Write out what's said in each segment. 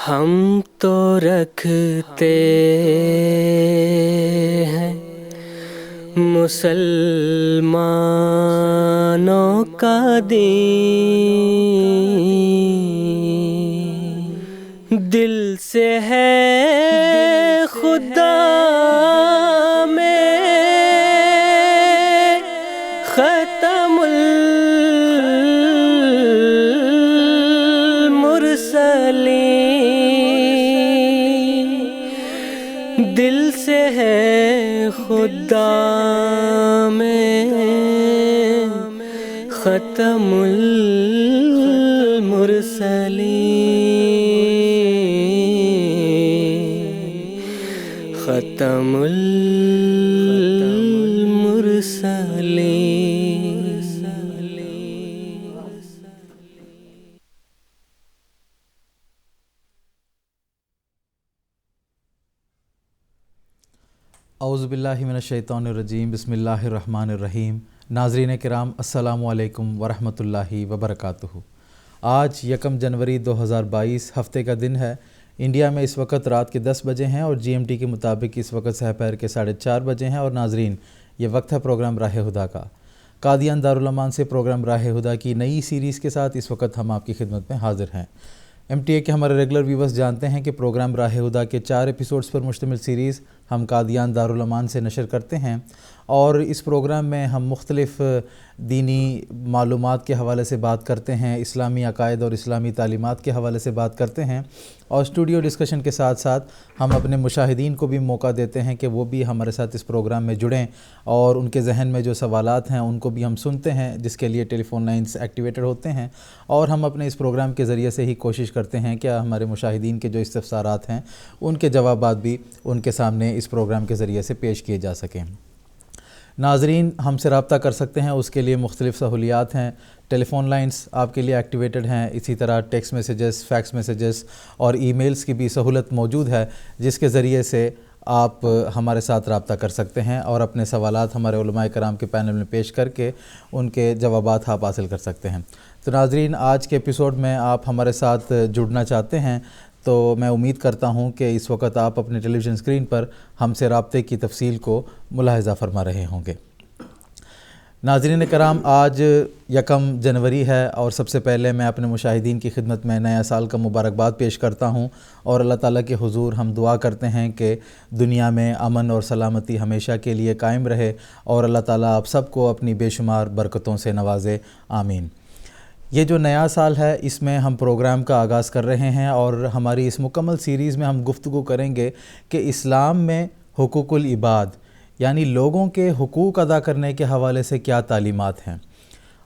ہم تو رکھتے ہیں مسلمانوں کا دین، دل سے ہے خدا میں ختم المرسلین، دل سے ہے خدا میں ختم المرسلین، ختم المرسلین۔ اعوذ باللہ من الشیطان الرجیم، بسم اللہ الرحمن الرحیم۔ ناظرین کرام، السلام علیکم ورحمۃ اللہ وبرکاتہ۔ آج 1 جنوری 2022 ہفتے کا دن ہے۔ انڈیا میں اس وقت رات کے 10 بجے ہیں اور جی ایم ٹی کے مطابق اس وقت سحر کے 4:30 بجے ہیں۔ اور ناظرین، یہ وقت ہے پروگرام راہ ہدا کا۔ قادیان دارالامان سے پروگرام راہ ہدا کی نئی سیریز کے ساتھ اس وقت ہم آپ کی خدمت میں حاضر ہیں۔ ایم ٹی اے کے ہمارے ریگولر ویورز جانتے ہیں کہ پروگرام راہ ہدا کے 4 ایپیسوڈز پر مشتمل سیریز ہم قادیان دارالامان سے نشر کرتے ہیں، اور اس پروگرام میں ہم مختلف دینی معلومات کے حوالے سے بات کرتے ہیں، اسلامی عقائد اور اسلامی تعلیمات کے حوالے سے بات کرتے ہیں، اور اسٹوڈیو ڈسکشن کے ساتھ ساتھ ہم اپنے مشاہدین کو بھی موقع دیتے ہیں کہ وہ بھی ہمارے ساتھ اس پروگرام میں جڑیں، اور ان کے ذہن میں جو سوالات ہیں ان کو بھی ہم سنتے ہیں، جس کے لیے ٹیلی فون لائنز ایکٹیویٹڈ ہوتے ہیں، اور ہم اپنے اس پروگرام کے ذریعے سے ہی کوشش کرتے ہیں کہ ہمارے مشاہدین کے جو استفسارات ہیں ان کے جوابات بھی ان کے سامنے اس پروگرام کے ذریعے سے پیش کیے جا سکیں۔ ناظرین، ہم سے رابطہ کر سکتے ہیں، اس کے لیے مختلف سہولیات ہیں۔ ٹیلی فون لائنز آپ کے لیے ایکٹیویٹڈ ہیں، اسی طرح ٹیکسٹ میسیجز، فیکس میسیجز اور ای میلز کی بھی سہولت موجود ہے، جس کے ذریعے سے آپ ہمارے ساتھ رابطہ کر سکتے ہیں اور اپنے سوالات ہمارے علماء کرام کے پینل میں پیش کر کے ان کے جوابات آپ حاصل کر سکتے ہیں۔ تو ناظرین، آج کے ایپیسوڈ میں آپ ہمارے ساتھ جڑنا چاہتے ہیں تو میں امید کرتا ہوں کہ اس وقت آپ اپنے ٹیلی ویژن اسکرین پر ہم سے رابطے کی تفصیل کو ملاحظہ فرما رہے ہوں گے۔ ناظرین کرام، آج 1 جنوری ہے، اور سب سے پہلے میں اپنے مشاہدین کی خدمت میں نیا سال کا مبارکباد پیش کرتا ہوں، اور اللہ تعالیٰ کے حضور ہم دعا کرتے ہیں کہ دنیا میں امن اور سلامتی ہمیشہ کے لیے قائم رہے، اور اللہ تعالیٰ آپ سب کو اپنی بے شمار برکتوں سے نوازے، آمین۔ یہ جو نیا سال ہے، اس میں ہم پروگرام کا آغاز کر رہے ہیں، اور ہماری اس مکمل سیریز میں ہم گفتگو کریں گے کہ اسلام میں حقوق العباد یعنی لوگوں کے حقوق ادا کرنے کے حوالے سے کیا تعلیمات ہیں،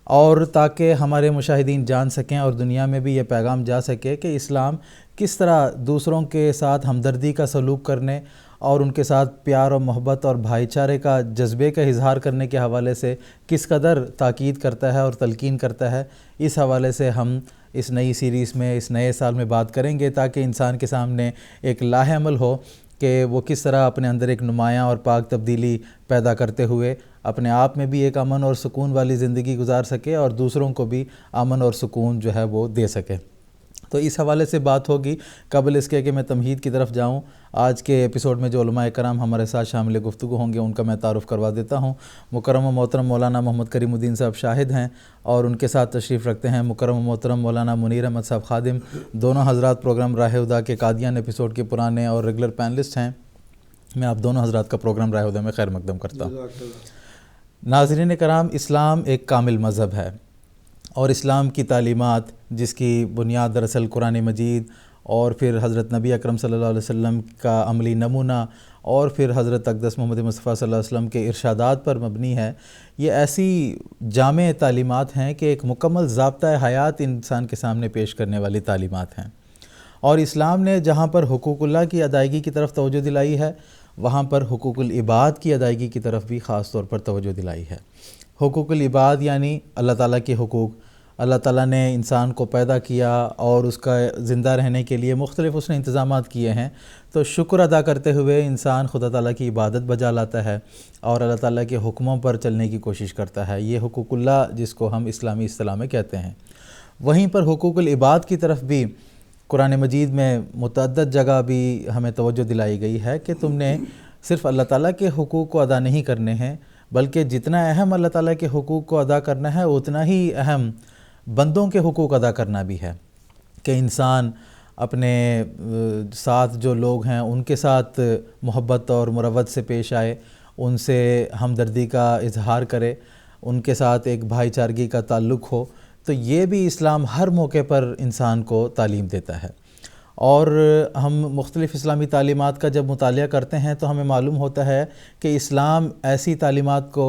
اور تاکہ ہمارے مشاہدین جان سکیں اور دنیا میں بھی یہ پیغام جا سکے کہ اسلام کس طرح دوسروں کے ساتھ ہمدردی کا سلوک کرنے اور ان کے ساتھ پیار و محبت اور بھائی چارے کا جذبے کا اظہار کرنے کے حوالے سے کس قدر تاکید کرتا ہے اور تلقین کرتا ہے۔ اس حوالے سے ہم اس نئی سیریز میں اس نئے سال میں بات کریں گے، تاکہ انسان کے سامنے ایک لاہ عمل ہو کہ وہ کس طرح اپنے اندر ایک نمایاں اور پاک تبدیلی پیدا کرتے ہوئے اپنے آپ میں بھی ایک امن اور سکون والی زندگی گزار سکے، اور دوسروں کو بھی امن اور سکون جو ہے وہ دے سکے۔ تو اس حوالے سے بات ہوگی۔ قبل اس کے کہ میں تمہید کی طرف جاؤں، آج کے ایپیسوڈ میں جو علماء کرام ہمارے ساتھ شامل گفتگو ہوں گے ان کا میں تعارف کروا دیتا ہوں۔ مکرم و محترم مولانا محمد کریم الدین صاحب شاہد ہیں، اور ان کے ساتھ تشریف رکھتے ہیں مکرم و محترم مولانا منیر احمد صاحب خادم۔ دونوں حضرات پروگرام راہ ہدا کے قادیان ایپیسوڈ کے پرانے اور ریگولر پینلسٹ ہیں۔ میں آپ دونوں حضرات کا پروگرام راہ ہدا میں خیر مقدم کرتا ہوں۔ ناظرین کرام، اسلام ایک کامل مذہب ہے، اور اسلام کی تعلیمات جس کی بنیاد دراصل قرآن مجید اور پھر حضرت نبی اکرم صلی اللہ علیہ وسلم کا عملی نمونہ اور پھر حضرت اقدس محمد مصطفیٰ صلی اللہ علیہ وسلم کے ارشادات پر مبنی ہے، یہ ایسی جامع تعلیمات ہیں کہ ایک مکمل ضابطۂ حیات انسان کے سامنے پیش کرنے والی تعلیمات ہیں۔ اور اسلام نے جہاں پر حقوق اللہ کی ادائیگی کی طرف توجہ دلائی ہے، وہاں پر حقوق العباد کی ادائیگی کی طرف بھی خاص طور پر توجہ دلائی ہے۔ حقوق العباد یعنی اللہ تعالیٰ کے حقوق۔ اللہ تعالیٰ نے انسان کو پیدا کیا اور اس کا زندہ رہنے کے لیے مختلف اس نے انتظامات کیے ہیں، تو شکر ادا کرتے ہوئے انسان خدا تعالیٰ کی عبادت بجا لاتا ہے اور اللہ تعالیٰ کے حکموں پر چلنے کی کوشش کرتا ہے۔ یہ حقوق اللہ جس کو ہم اسلامی اصطلاح میں کہتے ہیں۔ وہیں پر حقوق العباد کی طرف بھی قرآن مجید میں متعدد جگہ بھی ہمیں توجہ دلائی گئی ہے کہ تم نے صرف اللہ تعالیٰ کے حقوق کو ادا نہیں کرنے ہیں، بلکہ جتنا اہم اللہ تعالیٰ کے حقوق کو ادا کرنا ہے اتنا ہی اہم بندوں کے حقوق ادا کرنا بھی ہے، کہ انسان اپنے ساتھ جو لوگ ہیں ان کے ساتھ محبت اور مروت سے پیش آئے، ان سے ہمدردی کا اظہار کرے، ان کے ساتھ ایک بھائی چارگی کا تعلق ہو۔ تو یہ بھی اسلام ہر موقع پر انسان کو تعلیم دیتا ہے۔ اور ہم مختلف اسلامی تعلیمات کا جب مطالعہ کرتے ہیں تو ہمیں معلوم ہوتا ہے کہ اسلام ایسی تعلیمات کو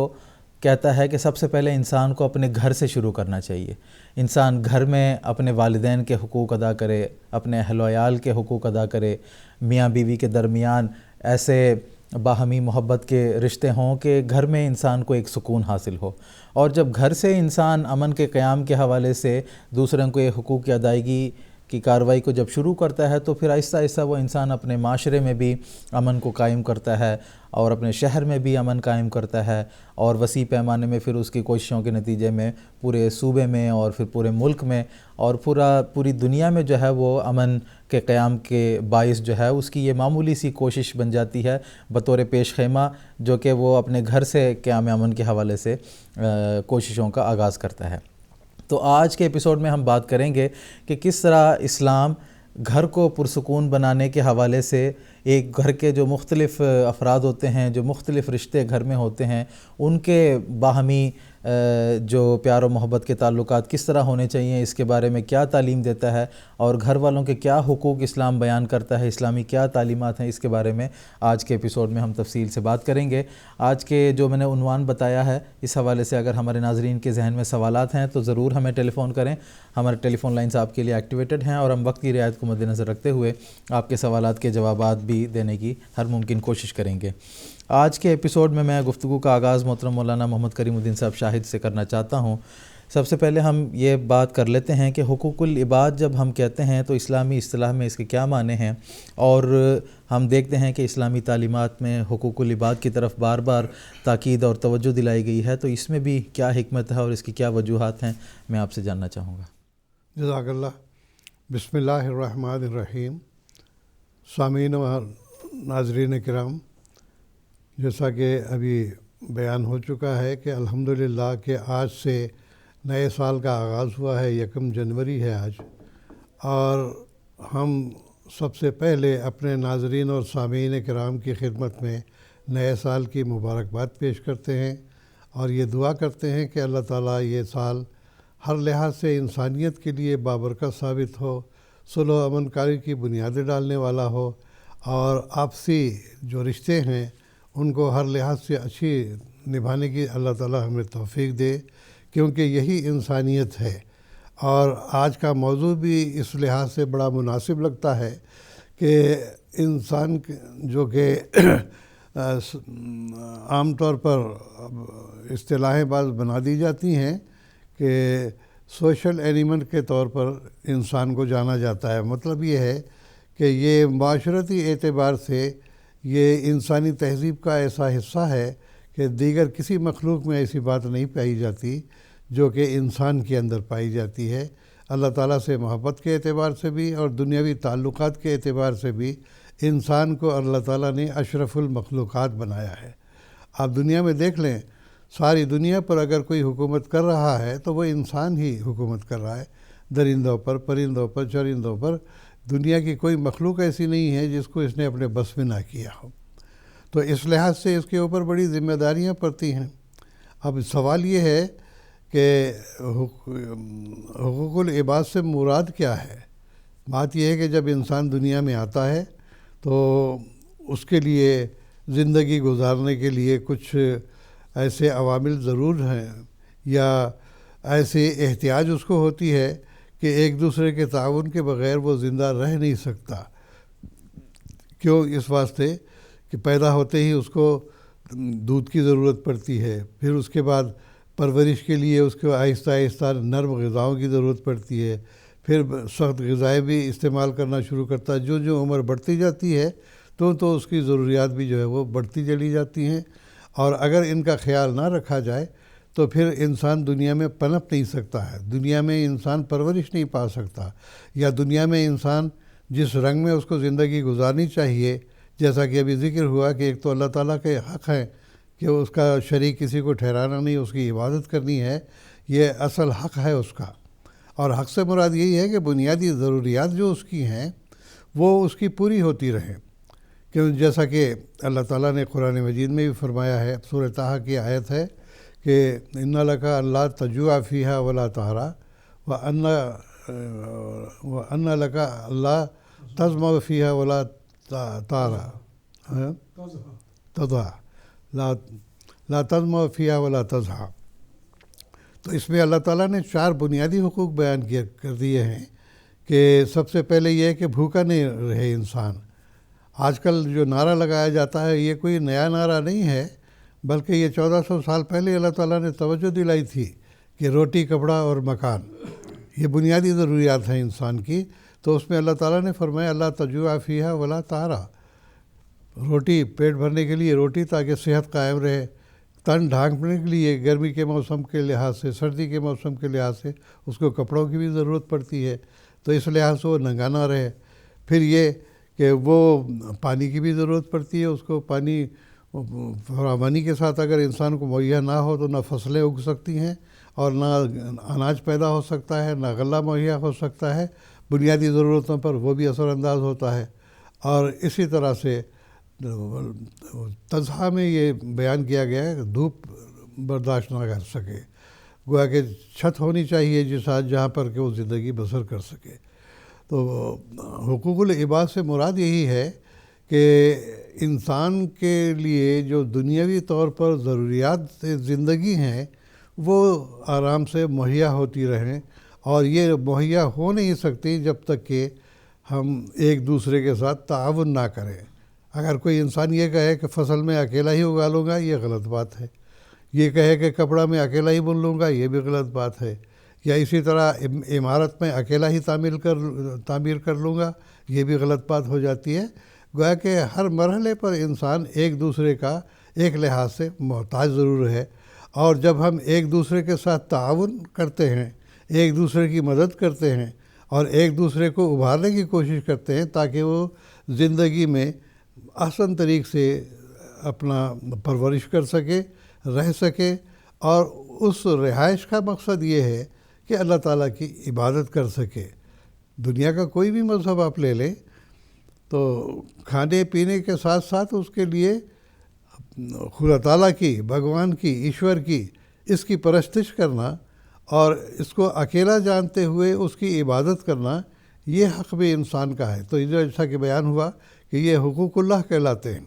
کہتا ہے کہ سب سے پہلے انسان کو اپنے گھر سے شروع کرنا چاہیے۔ انسان گھر میں اپنے والدین کے حقوق ادا کرے، اپنے اہل و عیال کے حقوق ادا کرے، میاں بیوی کے درمیان ایسے باہمی محبت کے رشتے ہوں کہ گھر میں انسان کو ایک سکون حاصل ہو۔ اور جب گھر سے انسان امن کے قیام کے حوالے سے دوسروں کو یہ حقوق کی ادائیگی کی کارروائی کو جب شروع کرتا ہے تو پھر آہستہ آہستہ وہ انسان اپنے معاشرے میں بھی امن کو قائم کرتا ہے اور اپنے شہر میں بھی امن قائم کرتا ہے، اور وسیع پیمانے میں پھر اس کی کوششوں کے نتیجے میں پورے صوبے میں اور پھر پورے ملک میں اور پوری دنیا میں جو ہے وہ امن کے قیام کے باعث جو ہے اس کی یہ معمولی سی کوشش بن جاتی ہے بطور پیش خیمہ، جو کہ وہ اپنے گھر سے قیام امن کے حوالے سے کوششوں کا آغاز کرتا ہے۔ تو آج کے ایپیسوڈ میں ہم بات کریں گے کہ کس طرح اسلام گھر کو پرسکون بنانے کے حوالے سے ایک گھر کے جو مختلف افراد ہوتے ہیں، جو مختلف رشتے گھر میں ہوتے ہیں، ان کے باہمی جو پیار و محبت کے تعلقات کس طرح ہونے چاہیے، اس کے بارے میں کیا تعلیم دیتا ہے، اور گھر والوں کے کیا حقوق اسلام بیان کرتا ہے، اسلامی کیا تعلیمات ہیں، اس کے بارے میں آج کے ایپیسوڈ میں ہم تفصیل سے بات کریں گے۔ آج کے جو میں نے عنوان بتایا ہے اس حوالے سے اگر ہمارے ناظرین کے ذہن میں سوالات ہیں تو ضرور ہمیں ٹیلی فون کریں۔ ہمارے ٹیلی فون لائنز آپ کے لیے ایکٹیویٹڈ ہیں اور ہم وقت کی رعایت کو مد نظر رکھتے ہوئے آپ کے سوالات کے جوابات بھی دینے کی ہر ممکن کوشش کریں گے۔ آج کے ایپیسوڈ میں گفتگو کا آغاز محترم مولانا محمد کریم الدین صاحب شاہد سے کرنا چاہتا ہوں۔ سب سے پہلے ہم یہ بات کر لیتے ہیں کہ حقوق العباد جب ہم کہتے ہیں تو اسلامی اصطلاح میں اس کے کیا معنی ہیں، اور ہم دیکھتے ہیں کہ اسلامی تعلیمات میں حقوق العباد کی طرف بار بار تاکید اور توجہ دلائی گئی ہے، تو اس میں بھی کیا حکمت ہے اور اس کی کیا وجوہات ہیں، میں آپ سے جاننا چاہوں گا۔ جزاک اللہ۔ بسم اللہ الرحمن الرحیم۔ سامعین و ناظرین کرام، جیسا کہ ابھی بیان ہو چکا ہے کہ الحمدللہ کہ آج سے نئے سال کا آغاز ہوا ہے، 1 جنوری ہے آج، اور ہم سب سے پہلے اپنے ناظرین اور سامعین کرام کی خدمت میں نئے سال کی مبارکباد پیش کرتے ہیں اور یہ دعا کرتے ہیں کہ اللہ تعالیٰ یہ سال ہر لحاظ سے انسانیت کے لیے بابرکت ثابت ہو، صلح و امن کاری کی بنیادیں ڈالنے والا ہو، اور آپسی جو رشتے ہیں ان کو ہر لحاظ سے اچھی نبھانے کی اللہ تعالیٰ ہمیں توفیق دے، کیونکہ یہی انسانیت ہے۔ اور آج کا موضوع بھی اس لحاظ سے بڑا مناسب لگتا ہے کہ انسان جو کہ عام طور پر اصطلاحیں بعض بنا دی جاتی ہیں کہ سوشل اینیمل کے طور پر انسان کو جانا جاتا ہے، مطلب یہ ہے کہ یہ معاشرتی اعتبار سے یہ انسانی تہذیب کا ایسا حصہ ہے کہ دیگر کسی مخلوق میں ایسی بات نہیں پائی جاتی جو کہ انسان کے اندر پائی جاتی ہے۔ اللہ تعالیٰ سے محبت کے اعتبار سے بھی اور دنیاوی تعلقات کے اعتبار سے بھی انسان کو اللہ تعالیٰ نے اشرف المخلوقات بنایا ہے۔ آپ دنیا میں دیکھ لیں، ساری دنیا پر اگر کوئی حکومت کر رہا ہے تو وہ انسان ہی حکومت کر رہا ہے، درندوں پر، پرندوں پر، چرندوں پر۔ دنیا کی کوئی مخلوق ایسی نہیں ہے جس کو اس نے اپنے بس میں نہ کیا ہو، تو اس لحاظ سے اس کے اوپر بڑی ذمہ داریاں پڑتی ہیں۔ اب سوال یہ ہے کہ حقوق العباد سے مراد کیا ہے؟ بات یہ ہے کہ جب انسان دنیا میں آتا ہے تو اس کے لیے زندگی گزارنے کے لیے کچھ ایسے عوامل ضرور ہیں یا ایسی احتیاج اس کو ہوتی ہے کہ ایک دوسرے کے تعاون کے بغیر وہ زندہ رہ نہیں سکتا۔ کیوں؟ اس واسطے کہ پیدا ہوتے ہی اس کو دودھ کی ضرورت پڑتی ہے، پھر اس کے بعد پرورش کے لیے اس کو آہستہ آہستہ نرم غذاؤں کی ضرورت پڑتی ہے، پھر سخت غذائیں بھی استعمال کرنا شروع کرتا ہے۔ جو عمر بڑھتی جاتی ہے تو اس کی ضروریات بھی جو ہے وہ بڑھتی چلی جاتی ہیں، اور اگر ان کا خیال نہ رکھا جائے تو پھر انسان دنیا میں پنپ نہیں سکتا ہے، دنیا میں انسان پرورش نہیں پا سکتا، یا دنیا میں انسان جس رنگ میں اس کو زندگی گزارنی چاہیے، جیسا کہ ابھی ذکر ہوا کہ ایک تو اللہ تعالیٰ کے حق ہیں کہ اس کا شریک کسی کو ٹھہرانا نہیں، اس کی عبادت کرنی ہے، یہ اصل حق ہے اس کا۔ اور حق سے مراد یہی ہے کہ بنیادی ضروریات جو اس کی ہیں وہ اس کی پوری ہوتی رہیں، کہ جیسا کہ اللہ تعالیٰ نے قرآن مجید میں بھی فرمایا ہے، سورہ طٰہٰ کی آیت ہے کہ ان لک اللہ تجوع فیہا ولا تحرا وان لک اللہ تظمأ فیہا ولا تحرا تضحا لا تظمأ فیہا ولا تضحا۔ تو اس میں اللہ تعالیٰ نے 4 بنیادی حقوق بیان کر دیے ہیں کہ سب سے پہلے یہ ہے کہ بھوکا نہیں رہے انسان۔ آج کل جو نعرہ لگایا جاتا ہے یہ کوئی نیا نعرہ نہیں ہے، بلکہ یہ 1400 سال پہلے اللہ تعالیٰ نے توجہ دلائی تھی کہ روٹی، کپڑا اور مکان یہ بنیادی ضروریات ہیں انسان کی۔ تو اس میں اللہ تعالیٰ نے فرمایا اللہ تجوع فیہا ولا تحرا، روٹی پیٹ بھرنے کے لیے روٹی تاکہ صحت قائم رہے، تن ڈھانپنے کے لیے گرمی کے موسم کے لحاظ سے، سردی کے موسم کے لحاظ سے اس کو کپڑوں کی بھی ضرورت پڑتی ہے، تو اس لحاظ سے وہ ننگا نہ رہے۔ پھر یہ کہ وہ پانی کی بھی ضرورت پڑتی ہے، اس کو پانی فراوانی کے ساتھ اگر انسان کو مہیا نہ ہو تو نہ فصلیں اگ سکتی ہیں اور نہ اناج پیدا ہو سکتا ہے، نہ غلہ مہیا ہو سکتا ہے، بنیادی ضرورتوں پر وہ بھی اثر انداز ہوتا ہے۔ اور اسی طرح سے تضحیہ میں یہ بیان کیا گیا ہے کہ دھوپ برداشت نہ کر سکے، گویا کہ چھت ہونی چاہیے جہاں پر کہ وہ زندگی بسر کر سکے۔ تو حقوق العباد سے مراد یہی ہے کہ انسان کے لیے جو دنیاوی طور پر ضروریات زندگی ہیں وہ آرام سے مہیا ہوتی رہیں، اور یہ مہیا ہو نہیں سکتی جب تک کہ ہم ایک دوسرے کے ساتھ تعاون نہ کریں۔ اگر کوئی انسان یہ کہے کہ فصل میں اکیلا ہی اگا لوں گا، یہ غلط بات ہے۔ یہ کہے کہ کپڑا میں اکیلا ہی بن لوں گا، یہ بھی غلط بات ہے۔ یا اسی طرح عمارت میں اکیلا ہی تعمیر کر لوں گا، یہ بھی غلط بات ہو جاتی ہے۔ گویا کہ ہر مرحلے پر انسان ایک دوسرے کا ایک لحاظ سے محتاج ضرور ہے، اور جب ہم ایک دوسرے کے ساتھ تعاون کرتے ہیں، ایک دوسرے کی مدد کرتے ہیں اور ایک دوسرے کو ابھارنے کی کوشش کرتے ہیں تاکہ وہ زندگی میں احسن طریق سے اپنا پرورش کر سکے، رہ سکے، اور اس رہائش کا مقصد یہ ہے کہ اللہ تعالیٰ کی عبادت کر سکے۔ دنیا کا کوئی بھی مذہب آپ لے لیں تو کھانے پینے کے ساتھ ساتھ اس کے لیے خدا تعالیٰ کی، بھگوان کی، ایشور کی، اس کی پرستش کرنا اور اس کو اکیلا جانتے ہوئے اس کی عبادت کرنا، یہ حق بھی انسان کا ہے۔ تو جیسا کہ بیان ہوا کہ یہ حقوق اللہ کہلاتے ہیں۔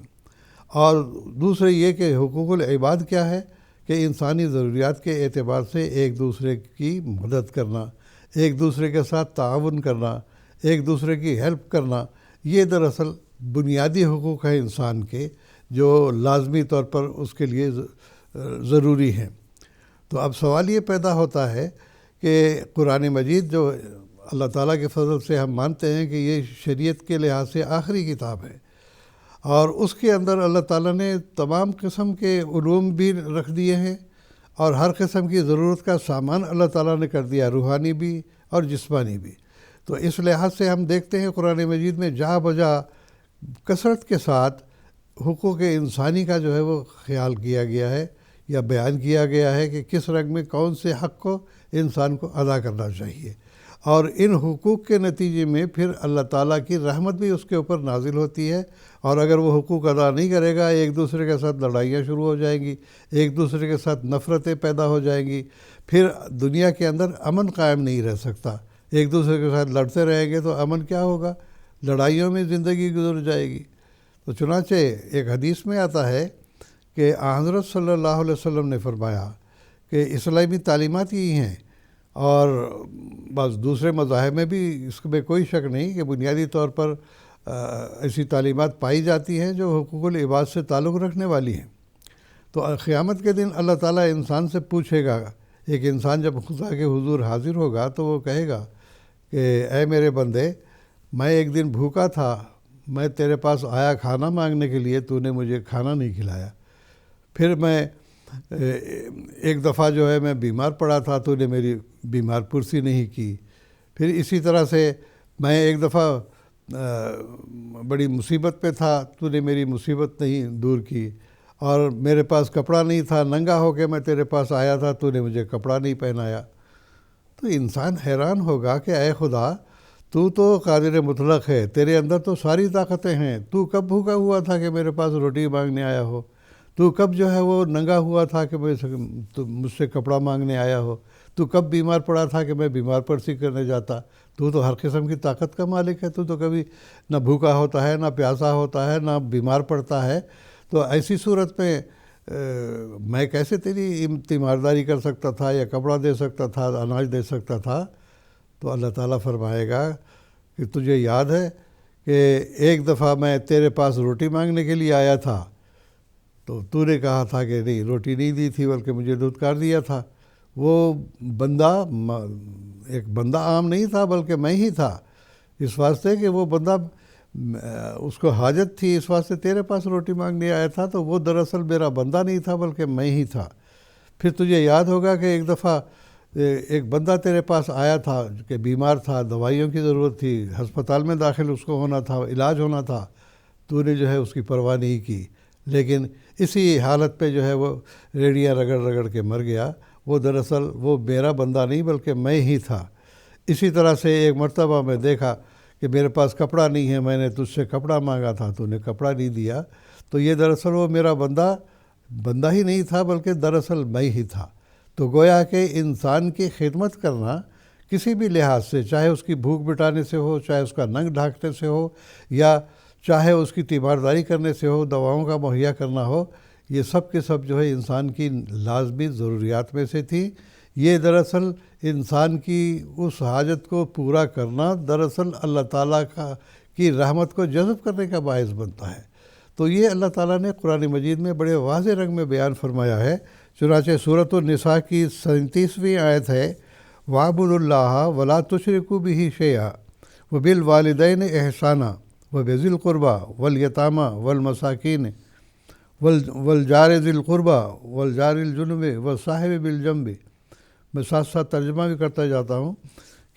اور دوسرے یہ کہ حقوق العباد کیا ہے کہ انسانی ضروریات کے اعتبار سے ایک دوسرے کی مدد کرنا، ایک دوسرے کے ساتھ تعاون کرنا، ایک دوسرے کی ہیلپ کرنا، یہ دراصل بنیادی حقوق ہیں انسان کے جو لازمی طور پر اس کے لیے ضروری ہیں۔ تو اب سوال یہ پیدا ہوتا ہے کہ قرآن مجید جو اللہ تعالیٰ کے فضل سے ہم مانتے ہیں کہ یہ شریعت کے لحاظ سے آخری کتاب ہے، اور اس کے اندر اللہ تعالیٰ نے تمام قسم کے علوم بھی رکھ دیے ہیں، اور ہر قسم کی ضرورت کا سامان اللہ تعالیٰ نے کر دیا، روحانی بھی اور جسمانی بھی۔ تو اس لحاظ سے ہم دیکھتے ہیں قرآن مجید میں جہاں بجا کثرت کے ساتھ حقوق انسانی کا جو ہے وہ خیال کیا گیا ہے یا بیان کیا گیا ہے کہ کس رنگ میں کون سے حق کو انسان کو ادا کرنا چاہیے، اور ان حقوق کے نتیجے میں پھر اللہ تعالیٰ کی رحمت بھی اس کے اوپر نازل ہوتی ہے، اور اگر وہ حقوق ادا نہیں کرے گا ایک دوسرے کے ساتھ لڑائیاں شروع ہو جائیں گی، ایک دوسرے کے ساتھ نفرتیں پیدا ہو جائیں گی، پھر دنیا کے اندر امن قائم نہیں رہ سکتا۔ ایک دوسرے کے ساتھ لڑتے رہیں گے تو امن کیا ہوگا؟ لڑائیوں میں زندگی گزر جائے گی۔ تو چنانچہ ایک حدیث میں آتا ہے کہ حضرت صلی اللہ علیہ وسلم نے فرمایا کہ اسلامی تعلیمات یہی ہیں، اور بس دوسرے مذاہب میں بھی اس میں کوئی شک نہیں کہ بنیادی طور پر ایسی تعلیمات پائی جاتی ہیں جو حقوق العباد سے تعلق رکھنے والی ہیں۔ تو قیامت کے دن اللہ تعالیٰ انسان سے پوچھے گا، ایک انسان جب خدا کے حضور حاضر ہوگا تو وہ کہے گا کہ اے میرے بندے، میں ایک دن بھوکا تھا، میں تیرے پاس آیا کھانا مانگنے کے لیے، تو نے مجھے کھانا نہیں کھلایا۔ پھر میں ایک دفعہ جو ہے میں بیمار پڑا تھا، تو نے میری بیمار پرسی نہیں کی۔ پھر اسی طرح سے میں ایک دفعہ بڑی مصیبت پہ تھا، تو نے میری مصیبت نہیں دور کی، اور میرے پاس کپڑا نہیں تھا، ننگا ہو کے میں تیرے پاس آیا تھا، تو نے مجھے کپڑا نہیں پہنایا۔ تو انسان حیران ہوگا کہ اے خدا، تو قادر مطلق ہے، تیرے اندر تو ساری طاقتیں ہیں، تو کب بھوکا ہوا تھا کہ میرے پاس روٹی مانگنے آیا ہو؟ تو کب جو ہے وہ ننگا ہوا تھا کہ مجھ سے کپڑا مانگنے آیا ہو؟ تو کب بیمار پڑا تھا کہ میں بیمار پرسی کرنے جاتا؟ تو ہر قسم کی طاقت کا مالک ہے، تو کبھی نہ بھوکا ہوتا ہے، نہ پیاسا ہوتا ہے، نہ بیمار پڑتا ہے۔ تو ایسی صورت میں کیسے تیری تیمارداری کر سکتا تھا، یا کپڑا دے سکتا تھا، اناج دے سکتا تھا؟ تو اللہ تعالیٰ فرمائے گا کہ تجھے یاد ہے کہ ایک دفعہ میں تیرے پاس روٹی مانگنے کے لیے آیا تھا، تو نے کہا تھا کہ نہیں، روٹی نہیں دی تھی بلکہ مجھے دھتکار دیا تھا۔ وہ بندہ ایک بندہ عام نہیں تھا بلکہ میں ہی تھا، اس واسطے کہ وہ بندہ اس کو حاجت تھی، اس واسطے تیرے پاس روٹی مانگنے آیا تھا، تو وہ دراصل میرا بندہ نہیں تھا بلکہ میں ہی تھا۔ پھر تجھے یاد ہوگا کہ ایک دفعہ ایک بندہ تیرے پاس آیا تھا کہ بیمار تھا، دوائیوں کی ضرورت تھی، ہسپتال میں داخل اس کو ہونا تھا، علاج ہونا تھا، تو نے جو ہے اس کی پرواہ نہیں کی، لیکن اسی حالت پہ جو ہے وہ ریڑیاں رگڑ رگڑ کے مر گیا۔ وہ دراصل وہ میرا بندہ نہیں بلکہ میں ہی تھا۔ اسی طرح سے ایک مرتبہ میں دیکھا کہ میرے پاس کپڑا نہیں ہے، میں نے تجھ سے کپڑا مانگا تھا، تو نے کپڑا نہیں دیا، تو یہ دراصل وہ میرا بندہ ہی نہیں تھا بلکہ دراصل میں ہی تھا۔ تو گویا کہ انسان کی خدمت کرنا کسی بھی لحاظ سے، چاہے اس کی بھوک مٹانے سے ہو، چاہے اس کا ننگ ڈھانکنے سے ہو، یا چاہے اس کی تیمارداری کرنے سے ہو، دواؤں کا مہیا کرنا ہو، یہ سب کے سب جو ہے انسان کی لازمی ضروریات میں سے تھی۔ یہ دراصل انسان کی اس حاجت کو پورا کرنا دراصل اللہ تعالیٰ کی رحمت کو جذب کرنے کا باعث بنتا ہے۔ تو یہ اللہ تعالیٰ نے قرآن مجید میں بڑے واضح رنگ میں بیان فرمایا ہے۔ چنانچہ سورۃ النساء کی 37ویں آیت ہے، وَاعْبُدُوا اللَّهَ وَلَا تُشْرِكُوا بِهِ شَيْئًا وَبِالْوَالِدَيْنِ إِحْسَانًا وَبِذِي الْقُرْبَى وَالْيَتَامَى وَالْمَسَاكِينِ وَالْجَارِ ذِي الْقُرْبَى وَالْجَارِ الْجُنُبِ وَالصَّاحِبِ بِالْجَنبِ۔ میں ساتھ ساتھ ترجمہ بھی کرتا جاتا ہوں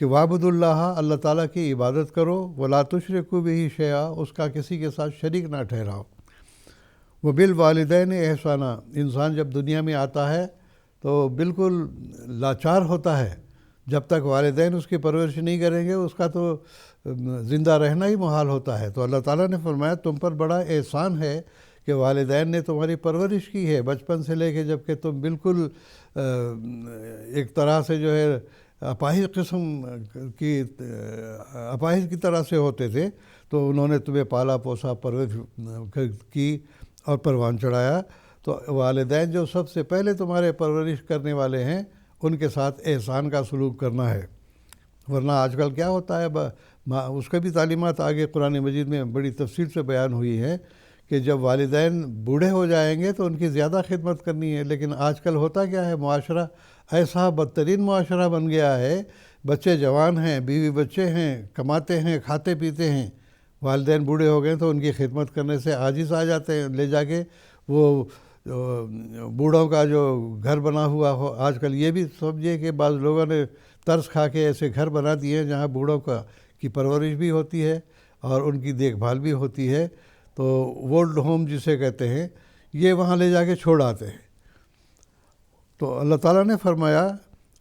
کہ وَاعْبُدُوا اللَّهَ، اللہ تعالیٰ کی عبادت کرو، وَلَا تُشْرِكُوا بِهِ شَيْئًا، اس کا کسی کے ساتھ شریک نہ ٹھہراؤ، وَبِالْوَالِدَيْنِ إِحْسَانًا، انسان جب دنیا میں آتا ہے تو بالکل لاچار ہوتا ہے، جب تک والدین اس کی پرورش نہیں کریں گے اس کا تو زندہ رہنا ہی محال ہوتا ہے۔ تو اللہ تعالیٰ نے فرمایا تم پر بڑا احسان ہے کہ والدین نے تمہاری پرورش کی ہے بچپن سے لے کے، جب کہ تم بالکل ایک طرح سے جو ہے اپاہج کی طرح سے ہوتے تھے، تو انہوں نے تمہیں پالا پوسا، پرورش کی اور پروان چڑھایا۔ تو والدین جو سب سے پہلے تمہارے پرورش کرنے والے ہیں، ان کے ساتھ احسان کا سلوک کرنا ہے۔ ورنہ آج کل کیا ہوتا ہے، اس کا بھی تعلیمات آگے قرآن مجید میں بڑی تفصیل سے بیان ہوئی ہے کہ جب والدین بوڑھے ہو جائیں گے تو ان کی زیادہ خدمت کرنی ہے، لیکن آج کل ہوتا کیا ہے، معاشرہ ایسا بدترین معاشرہ بن گیا ہے، بچے جوان ہیں، بیوی بچے ہیں، کماتے ہیں، کھاتے پیتے ہیں، والدین بوڑھے ہو گئے تو ان کی خدمت کرنے سے عاجز آ جاتے ہیں، لے جا کے وہ بوڑھوں کا جو گھر بنا ہوا ہو، آج کل یہ بھی سمجھیے کہ بعض لوگوں نے ترس کھا کے ایسے گھر بنا دیے ہیں جہاں بوڑھوں کی پرورش بھی ہوتی ہے اور ان کی دیکھ بھال بھی ہوتی ہے، تو اولڈ ہوم جسے کہتے ہیں، یہ وہاں لے جا کے چھوڑ آتے ہیں۔ تو اللہ تعالیٰ نے فرمایا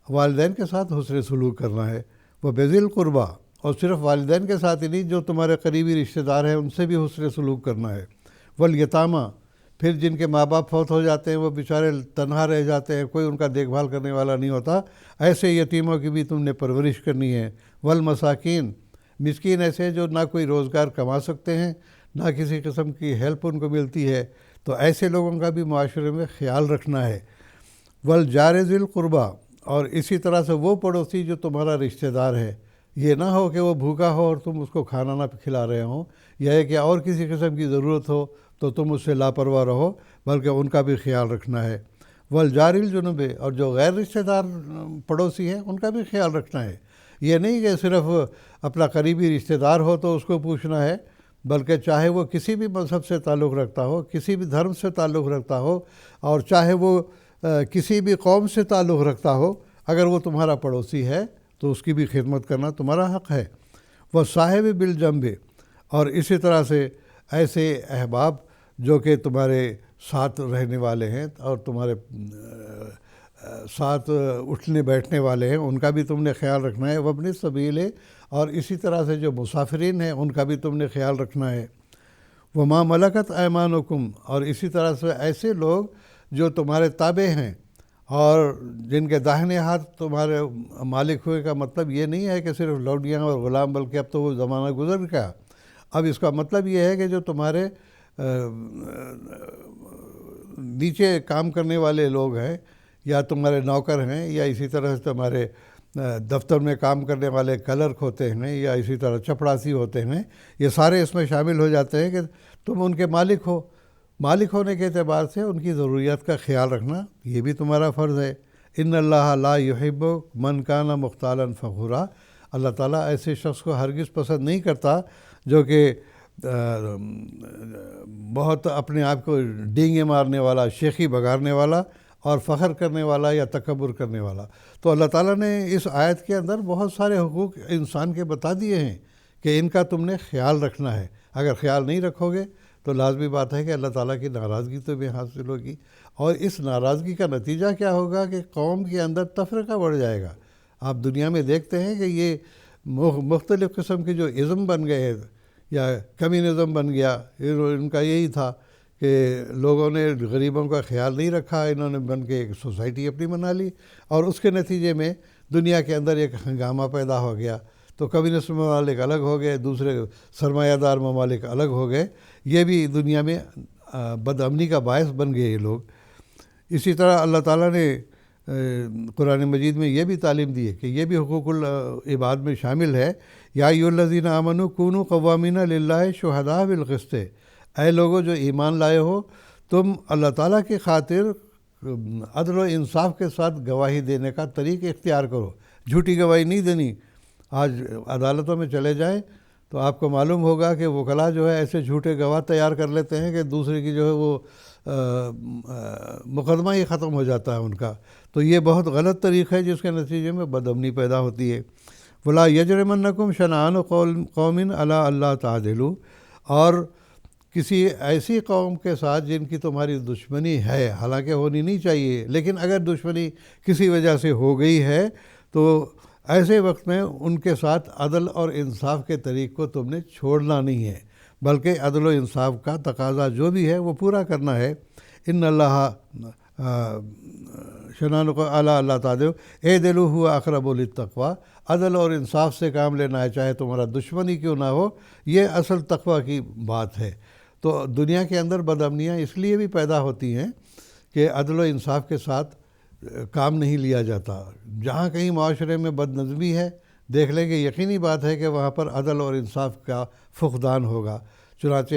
والدین کے ساتھ حسن سلوک کرنا ہے، وہ بذی القربیٰ، اور صرف والدین کے ساتھ ہی نہیں، جو تمہارے قریبی رشتہ دار ہیں ان سے بھی حسن سلوک کرنا ہے، والیتامى، پھر جن کے ماں باپ فوت ہو جاتے ہیں، وہ بیچارے تنہا رہ جاتے ہیں، کوئی ان کا دیکھ بھال کرنے والا نہیں ہوتا، ایسے یتیموں کی بھی تم نے پرورش کرنی ہے، والمساکین، مسکین ایسے جو نہ کوئی روزگار کما سکتے ہیں، نہ کسی قسم کی ہیلپ ان کو ملتی ہے، تو ایسے لوگوں کا بھی معاشرے میں خیال رکھنا ہے، والجار ذی القربیٰ، اور اسی طرح سے وہ پڑوسی جو تمہارا رشتہ دار ہے، یہ نہ ہو کہ وہ بھوکا ہو اور تم اس کو کھانا نہ کھلا رہے ہوں، یا کہ اور کسی قسم کی ضرورت ہو تو تم اس سے لاپرواہ رہو، بلکہ ان کا بھی خیال رکھنا ہے، والجار الجنب، اور جو غیر رشتہ دار پڑوسی ہیں ان کا بھی خیال رکھنا ہے۔ یہ نہیں کہ صرف اپنا قریبی رشتہ دار ہو تو اس کو پوچھنا ہے، بلکہ چاہے وہ کسی بھی مذہب سے تعلق رکھتا ہو، کسی بھی دھرم سے تعلق رکھتا ہو، اور چاہے وہ کسی بھی قوم سے تعلق رکھتا ہو، اگر وہ تمہارا پڑوسی ہے تو اس کی بھی خدمت کرنا تمہارا حق ہے۔ وہ صاحب بالجنب، اور اسی طرح سے ایسے احباب جو کہ تمہارے ساتھ رہنے والے ہیں اور تمہارے ساتھ اٹھنے بیٹھنے والے ہیں، ان کا بھی تم نے خیال رکھنا ہے، وابن السبیل، اور اسی طرح سے جو مسافرین ہیں ان کا بھی تم نے خیال رکھنا ہے، وما ملکت ایمانکم، اور اسی طرح سے ایسے لوگ جو تمہارے تابع ہیں اور جن کے داہنے ہاتھ تمہارے مالک ہوئے کا مطلب یہ نہیں ہے کہ صرف لوڈیاں اور غلام، بلکہ اب تو وہ زمانہ گزر گیا۔ اب اس کا مطلب یہ ہے کہ جو تمہارے نیچے کام کرنے والے لوگ ہیں، یا تمہارے نوکر ہیں، یا اسی طرح سے تمہارے دفتر میں کام کرنے والے کلرک ہوتے ہیں، یا اسی طرح چپڑاسی ہوتے ہیں، یہ سارے اس میں شامل ہو جاتے ہیں کہ تم ان کے مالک ہو۔ مالک ہونے کے اعتبار سے ان کی ضروریات کا خیال رکھنا یہ بھی تمہارا فرض ہے۔ ان اللہ لا یحب من کان مختالا فخورا، اللہ تعالیٰ ایسے شخص کو ہرگز پسند نہیں کرتا جو کہ بہت اپنے آپ کو ڈینگے مارنے والا، شیخی بگارنے والا اور فخر کرنے والا یا تکبر کرنے والا۔ تو اللہ تعالیٰ نے اس آیت کے اندر بہت سارے حقوق انسان کے بتا دیے ہیں کہ ان کا تم نے خیال رکھنا ہے۔ اگر خیال نہیں رکھو گے تو لازمی بات ہے کہ اللہ تعالیٰ کی ناراضگی تو بھی حاصل ہوگی، اور اس ناراضگی کا نتیجہ کیا ہوگا کہ قوم کے اندر تفرقہ بڑھ جائے گا۔ آپ دنیا میں دیکھتے ہیں کہ یہ مختلف قسم کے جو ازم بن گئے ہیں، یا کمیونزم بن گیا، ان کا یہی تھا کہ لوگوں نے غریبوں کا خیال نہیں رکھا، انہوں نے بن کے ایک سوسائٹی اپنی بنا لی، اور اس کے نتیجے میں دنیا کے اندر ایک ہنگامہ پیدا ہو گیا۔ تو کمیونسٹ ممالک الگ ہو گئے، دوسرے سرمایہ دار ممالک الگ ہو گئے، یہ بھی دنیا میں بدامنی کا باعث بن گئے یہ لوگ۔ اسی طرح اللہ تعالیٰ نے قرآن مجید میں یہ بھی تعلیم دی ہے کہ یہ بھی حقوق العباد میں شامل ہے، یا ایھا الذین آمنوا کونوا قوامین للہ شہداء بالقسط، اے لوگوں جو ایمان لائے ہو، تم اللہ تعالیٰ کی خاطر عدل و انصاف کے ساتھ گواہی دینے کا طریق اختیار کرو۔ جھوٹی گواہی نہیں دینی۔ آج عدالتوں میں چلے جائیں تو آپ کو معلوم ہوگا کہ وکلاء جو ہے ایسے جھوٹے گواہ تیار کر لیتے ہیں کہ دوسرے کی جو ہے وہ مقدمہ ہی ختم ہو جاتا ہے ان کا۔ تو یہ بہت غلط طریقہ ہے جس کے نتیجے میں بدامنی پیدا ہوتی ہے۔ ولا یجرمنکم شنآن قوم علی اللہ تعدلوا، اور کسی ایسی قوم کے ساتھ جن کی تمہاری دشمنی ہے، حالانکہ ہونی نہیں چاہیے، لیکن اگر دشمنی کسی وجہ سے ہو گئی ہے تو ایسے وقت میں ان کے ساتھ عدل اور انصاف کے طریق کو تم نے چھوڑنا نہیں ہے، بلکہ عدل و انصاف کا تقاضا جو بھی ہے وہ پورا کرنا ہے۔ ان اللہ شنآن علی اللہ تعدلوا اعدلوا هو اقرب للتقوی، عدل اور انصاف سے کام لینا ہے، چاہے تمہارا دشمنی کیوں نہ ہو، یہ اصل تقوی کی بات ہے۔ تو دنیا کے اندر بدامنیاں اس لیے بھی پیدا ہوتی ہیں کہ عدل و انصاف کے ساتھ کام نہیں لیا جاتا۔ جہاں کہیں معاشرے میں بد نظمی ہے، دیکھ لیں کہ یقینی بات ہے کہ وہاں پر عدل اور انصاف کا فقدان ہوگا۔ چنانچہ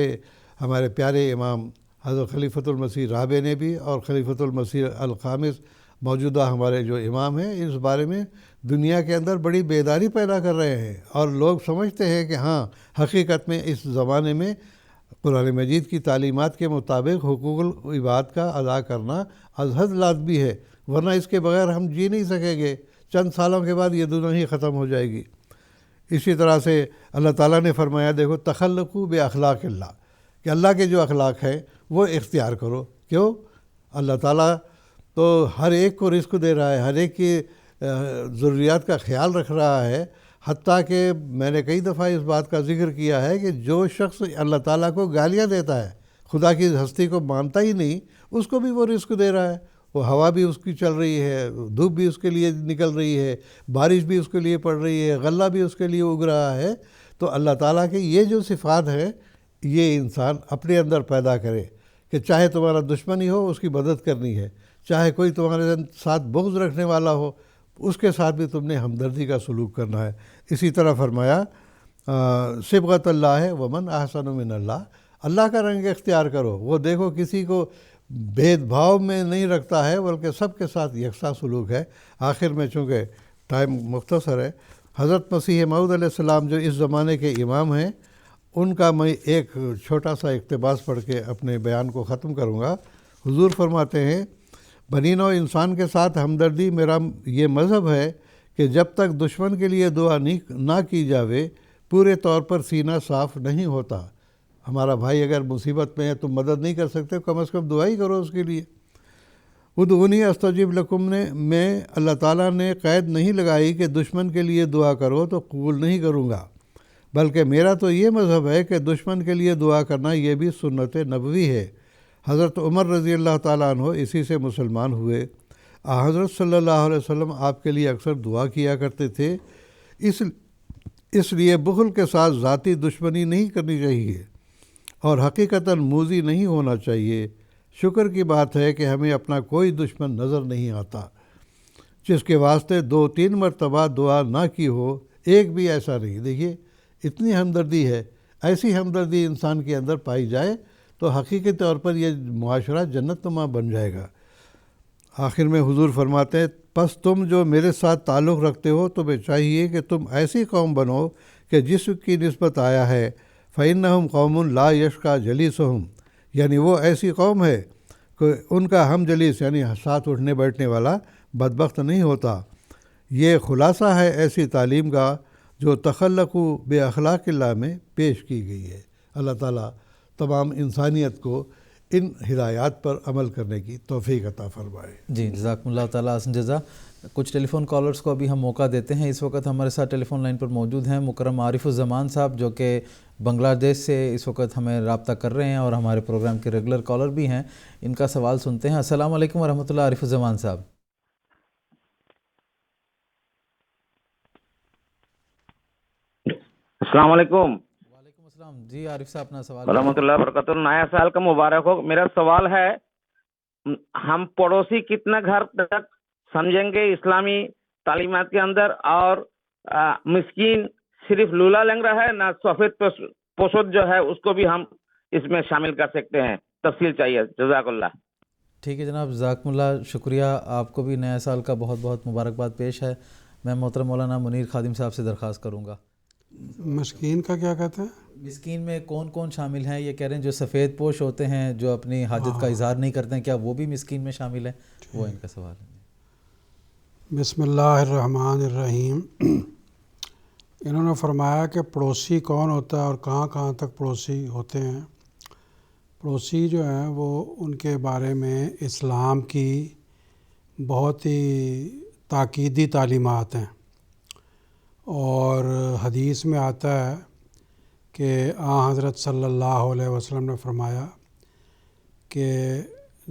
ہمارے پیارے امام حضرت خلیفۃ المسیح رابع نے بھی، اور خلیفۃ المسیح الخامس موجودہ ہمارے جو امام ہیں، اس بارے میں دنیا کے اندر بڑی بیداری پیدا کر رہے ہیں، اور لوگ سمجھتے ہیں کہ ہاں حقیقت میں اس زمانے میں قرآن مجید کی تعلیمات کے مطابق حقوق العباد کا ادا کرنا از حد لازمی ہے، ورنہ اس کے بغیر ہم جی نہیں سکیں گے۔ چند سالوں کے بعد یہ دنیا ہی ختم ہو جائے گی۔ اسی طرح سے اللہ تعالیٰ نے فرمایا، دیکھو تخلقوا باخلاق اللہ، کہ اللہ کے جو اخلاق ہیں وہ اختیار کرو۔ کیوں؟ اللہ تعالیٰ تو ہر ایک کو رزق دے رہا ہے، ہر ایک کی ضروریات کا خیال رکھ رہا ہے، حتیٰ کہ میں نے کئی دفعہ اس بات کا ذکر کیا ہے کہ جو شخص اللہ تعالیٰ کو گالیاں دیتا ہے، خدا کی ہستی کو مانتا ہی نہیں، اس کو بھی وہ رزق دے رہا ہے۔ وہ ہوا بھی اس کی چل رہی ہے، دھوپ بھی اس کے لیے نکل رہی ہے، بارش بھی اس کے لیے پڑ رہی ہے، غلہ بھی اس کے لیے اگ رہا ہے۔ تو اللہ تعالیٰ کے یہ جو صفات ہیں، یہ انسان اپنے اندر پیدا کرے کہ چاہے تمہارا دشمن ہی ہو اس کی مدد کرنی ہے، چاہے کوئی تمہارے ساتھ بغض رکھنے والا ہو اس کے ساتھ بھی تم نے ہمدردی کا سلوک کرنا ہے۔ اسی طرح فرمایا صبغۃ اللہ ومن احسن من اللہ، اللہ کا رنگ اختیار کرو۔ وہ دیکھو کسی کو بھید بھاؤ میں نہیں رکھتا ہے، بلکہ سب کے ساتھ یکساں سلوک ہے۔ آخر میں چونکہ ٹائم مختصر ہے، حضرت مسیح موعود علیہ السلام جو اس زمانے کے امام ہیں، ان کا میں ایک چھوٹا سا اقتباس پڑھ کے اپنے بیان کو ختم کروں گا۔ حضور فرماتے ہیں، بنی نوع انسان کے ساتھ ہمدردی میرا یہ مذہب ہے کہ جب تک دشمن کے لیے دعا نہ کی جاوے پورے طور پر سینہ صاف نہیں ہوتا۔ ہمارا بھائی اگر مصیبت میں ہے تم مدد نہیں کر سکتے، کم از کم دعا ہی کرو اس کے لیے۔ ادعونی استجب لکم میں اللہ تعالیٰ نے قید نہیں لگائی کہ دشمن کے لیے دعا کرو تو قبول نہیں کروں گا، بلکہ میرا تو یہ مذہب ہے کہ دشمن کے لیے دعا کرنا یہ بھی سنت نبوی ہے۔ حضرت عمر رضی اللہ تعالیٰ عنہ اسی سے مسلمان ہوئے۔ حضرت صلی اللہ علیہ وسلم آپ کے لیے اکثر دعا کیا کرتے تھے، اس لیے بخل کے ساتھ ذاتی دشمنی نہیں کرنی چاہیے اور حقیقتاً موذی نہیں ہونا چاہیے۔ شکر کی بات ہے کہ ہمیں اپنا کوئی دشمن نظر نہیں آتا جس کے واسطے 2-3 مرتبہ دعا نہ کی ہو، ایک بھی ایسا نہیں۔ دیکھیے اتنی ہمدردی ہے، ایسی ہمدردی انسان کے اندر پائی جائے تو حقیقی طور پر یہ معاشرہ جنت نما بن جائے گا۔ آخر میں حضور فرماتے ہیں پس تم جو میرے ساتھ تعلق رکھتے ہو تمہیں چاہیے کہ تم ایسی قوم بنو کہ جس کی نسبت آیا ہے فَإِنَّهُمْ قَوْمٌ لَا يَشْقَى جَلِيسُهُمْ، یعنی وہ ایسی قوم ہے کہ ان کا ہم جلیس یعنی ساتھ اٹھنے بیٹھنے والا بدبخت نہیں ہوتا۔ یہ خلاصہ ہے ایسی تعلیم کا جو تخلق بے اخلاق اللہ میں پیش کی گئی ہے۔ اللہ تعالیٰ تمام انسانیت کو ان ہدایات پر عمل کرنے کی توفیق عطا فرمائے۔ جی جزاکم اللہ تعالیٰ حسن جزا۔ کچھ ٹیلی فون کالرز کو ابھی ہم موقع دیتے ہیں۔ اس وقت ہمارے ساتھ ٹیلی فون لائن پر موجود ہیں مکرم عارف الزمان صاحب، جو کہ بنگلہ دیش سے اس وقت ہمیں رابطہ کر رہے ہیں اور ہمارے پروگرام کے ریگولر کالر بھی ہیں۔ ان کا سوال سنتے ہیں۔ السلام علیکم ورحمۃ اللہ، عارف الزمان صاحب۔ السلام علیکم۔ وعلیکم السلام جی عارف صاحب، اپنا سوال ورحمۃ اللہ وبرکاتہ۔ نیا سال کا مبارک ہو۔ میرا سوال ہے ہم پڑوسی کتنا گھر تک سمجھیں گے اسلامی تعلیمات کے اندر، اور مسکین صرف لولا لنگڑا ہے نہ سفید پوشت جو ہے اس کو بھی ہم اس میں شامل کر سکتے ہیں؟ تفصیل چاہیے، جزاک اللہ۔ ٹھیک ہے جناب، جزاکم اللہ، شکریہ۔ آپ کو بھی نیا سال کا بہت بہت مبارکباد پیش ہے۔ میں محترم مولانا منیر خادم صاحب سے درخواست کروں گا۔ مسکین کا کیا کہتے ہیں؟ مسکین میں کون کون شامل ہیں؟ یہ کہہ رہے ہیں جو سفید پوش ہوتے ہیں، جو اپنی حاجت کا اظہار نہیں کرتے ہیں، کیا وہ بھی مسکین میں شامل ہیں؟ وہ ان کا سوال ہے۔ بسم اللہ الرحمن الرحیم۔ انہوں نے فرمایا کہ پڑوسی کون ہوتا ہے اور کہاں کہاں تک پڑوسی ہوتے ہیں۔ پڑوسی جو ہیں وہ ان کے بارے میں اسلام کی بہت ہی تاکیدی تعلیمات ہیں، اور حدیث میں آتا ہے کہ حضرت صلی اللہ علیہ وسلم نے فرمایا کہ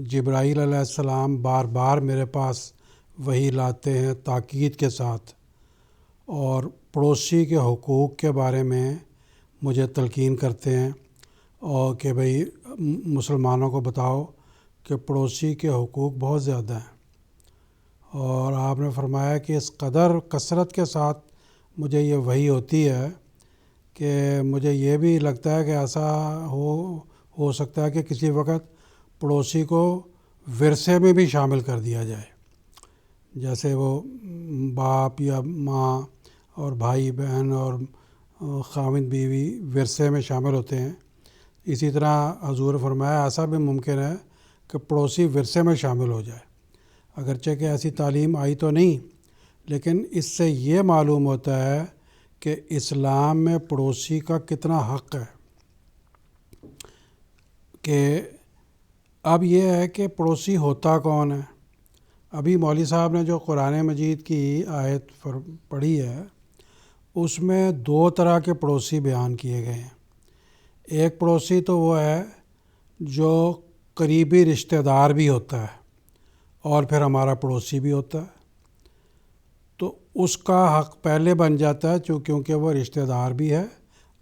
جبرائیل علیہ السلام بار بار میرے پاس وحی لاتے ہیں تاکید کے ساتھ، اور پڑوسی کے حقوق کے بارے میں مجھے تلقین کرتے ہیں، اور کہ بھئی مسلمانوں کو بتاؤ کہ پڑوسی کے حقوق بہت زیادہ ہیں۔ اور آپ نے فرمایا کہ اس قدر کثرت کے ساتھ مجھے یہ وحی ہوتی ہے کہ مجھے یہ بھی لگتا ہے کہ ایسا ہو سکتا ہے کہ کسی وقت پڑوسی کو ورثے میں بھی شامل کر دیا جائے، جیسے وہ باپ یا ماں اور بھائی بہن اور خاوند بیوی ورثے میں شامل ہوتے ہیں۔ اسی طرح حضور فرمایا ایسا بھی ممکن ہے کہ پڑوسی ورثے میں شامل ہو جائے، اگرچہ کہ ایسی تعلیم آئی تو نہیں، لیکن اس سے یہ معلوم ہوتا ہے کہ اسلام میں پڑوسی کا کتنا حق ہے۔ کہ اب یہ ہے کہ پڑوسی ہوتا کون ہے۔ ابھی مولوی صاحب نے جو قرآن مجید کی آیت پڑھی ہے اس میں 2 طرح کے پڑوسی بیان کیے گئے ہیں۔ ایک پڑوسی تو وہ ہے جو قریبی رشتہ دار بھی ہوتا ہے اور پھر ہمارا پڑوسی بھی ہوتا ہے، تو اس کا حق پہلے بن جاتا ہے کیونکہ وہ رشتہ دار بھی ہے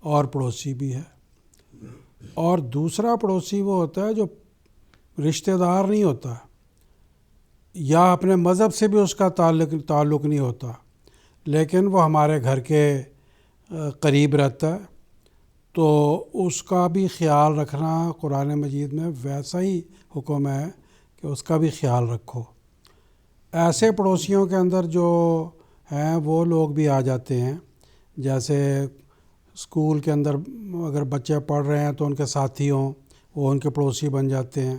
اور پڑوسی بھی ہے۔ اور دوسرا پڑوسی وہ ہوتا ہے جو رشتہ دار نہیں ہوتا یا اپنے مذہب سے بھی اس کا تعلق نہیں ہوتا، لیکن وہ ہمارے گھر کے قریب رہتا ہے، تو اس کا بھی خیال رکھنا قرآن مجید میں ویسا ہی حکم ہے کہ اس کا بھی خیال رکھو۔ ایسے پڑوسیوں کے اندر جو ہیں وہ لوگ بھی آ جاتے ہیں، جیسے اسکول کے اندر اگر بچے پڑھ رہے ہیں تو ان کے ساتھی ہوں، وہ ان کے پڑوسی بن جاتے ہیں۔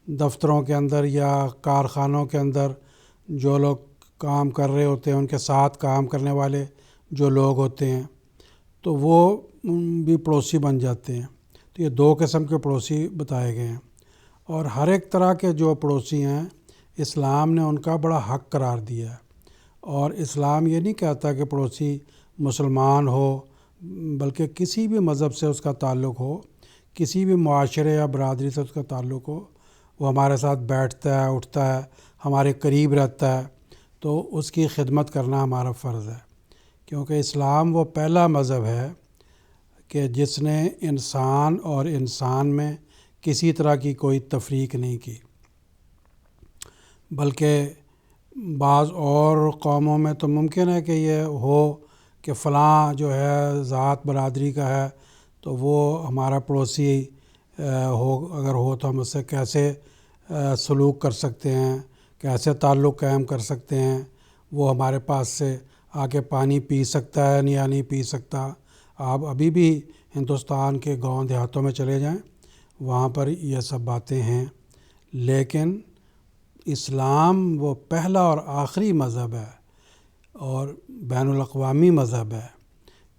دفتروں کے اندر یا کارخانوں کے اندر جو لوگ کام کر رہے ہوتے ہیں ان کے ساتھ کام کرنے والے جو لوگ ہوتے ہیں، تو وہ بھی پڑوسی بن جاتے ہیں۔ تو یہ 2 قسم کے پڑوسی بتائے گئے ہیں، اور ہر ایک طرح کے جو پڑوسی ہیں اسلام نے ان کا بڑا حق قرار دیا ہے۔ اور اسلام یہ نہیں کہتا کہ پڑوسی مسلمان ہو، بلکہ کسی بھی مذہب سے اس کا تعلق ہو، کسی بھی معاشرے یا برادری سے اس کا تعلق ہو، وہ ہمارے ساتھ بیٹھتا ہے، اٹھتا ہے، ہمارے قریب رہتا ہے، تو اس کی خدمت کرنا ہمارا فرض ہے، کیونکہ اسلام وہ پہلا مذہب ہے کہ جس نے انسان اور انسان میں کسی طرح کی کوئی تفریق نہیں کی، بلکہ بعض اور قوموں میں تو ممکن ہے کہ یہ ہو کہ فلاں جو ہے ذات برادری کا ہے تو وہ ہمارا پڑوسی اگر ہو تو ہم اس سے کیسے سلوک کر سکتے ہیں، کیسے تعلق قائم کر سکتے ہیں، وہ ہمارے پاس سے آ کے پانی پی سکتا ہے یا نہیں پی سکتا۔ آپ ابھی بھی ہندوستان کے گاؤں دیہاتوں میں چلے جائیں، وہاں پر یہ سب باتیں ہیں، لیکن اسلام وہ پہلا اور آخری مذہب ہے اور بین الاقوامی مذہب ہے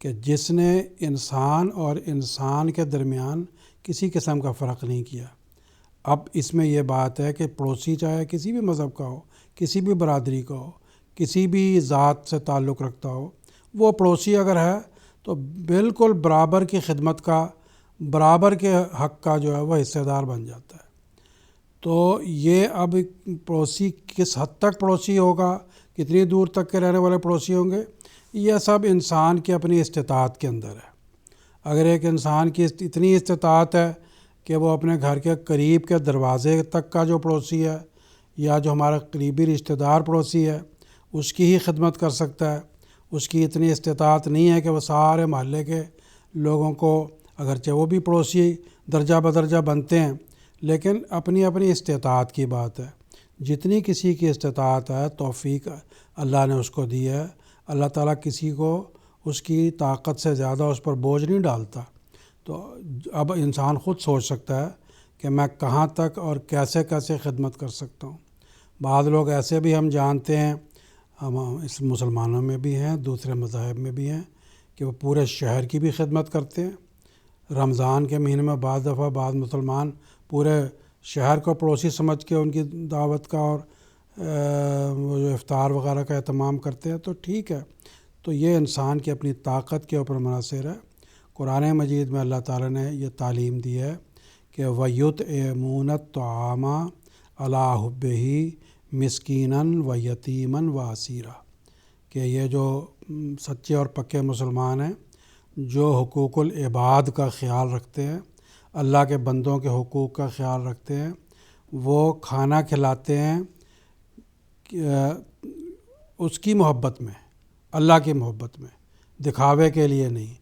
کہ جس نے انسان اور انسان کے درمیان کسی قسم کا فرق نہیں کیا۔ اب اس میں یہ بات ہے کہ پڑوسی چاہے کسی بھی مذہب کا ہو، کسی بھی برادری کا ہو، کسی بھی ذات سے تعلق رکھتا ہو، وہ پڑوسی اگر ہے تو بالکل برابر کی خدمت کا، برابر کے حق کا جو ہے وہ حصہ دار بن جاتا ہے۔ تو یہ اب پڑوسی کس حد تک پڑوسی ہوگا، کتنی دور تک کے رہنے والے پڑوسی ہوں گے، یہ سب انسان کی اپنی استطاعت کے اندر ہے۔ اگر ایک انسان کی اتنی استطاعت ہے کہ وہ اپنے گھر کے قریب کے دروازے تک کا جو پڑوسی ہے یا جو ہمارا قریبی رشتہ دار پڑوسی ہے اس کی ہی خدمت کر سکتا ہے، اس کی اتنی استطاعت نہیں ہے کہ وہ سارے محلے کے لوگوں کو، اگرچہ وہ بھی پڑوسی درجہ بدرجہ بنتے ہیں، لیکن اپنی اپنی استطاعت کی بات ہے۔ جتنی کسی کی استطاعت ہے، توفیق اللہ نے اس کو دی ہے۔ اللہ تعالیٰ کسی کو اس کی طاقت سے زیادہ اس پر بوجھ نہیں ڈالتا۔ تو اب انسان خود سوچ سکتا ہے کہ میں کہاں تک اور کیسے کیسے خدمت کر سکتا ہوں۔ بعض لوگ ایسے بھی ہم جانتے ہیں، ہم اس مسلمانوں میں بھی ہیں، دوسرے مذاہب میں بھی ہیں، کہ وہ پورے شہر کی بھی خدمت کرتے ہیں۔ رمضان کے مہینے میں بعض دفعہ بعض مسلمان پورے شہر کو پڑوسی سمجھ کے ان کی دعوت کا اور وہ جو افطار وغیرہ کا اہتمام کرتے ہیں، تو ٹھیک ہے۔ تو یہ انسان کی اپنی طاقت کے اوپر منحصر ہے۔ قرآن مجید میں اللہ تعالیٰ نے یہ تعلیم دی ہے کہ وَيُطْعِمُونَ الطَّعَامَ عَلَىٰ حُبِّهِ مِسْكِينًا وَيَتِيمًا وَأَسِيرًا، کہ یہ جو سچے اور پکے مسلمان ہیں جو حقوق العباد کا خیال رکھتے ہیں، اللہ کے بندوں کے حقوق کا خیال رکھتے ہیں، وہ کھانا کھلاتے ہیں اس کی محبت میں، اللہ کی محبت میں، دکھاوے کے لیے نہیں،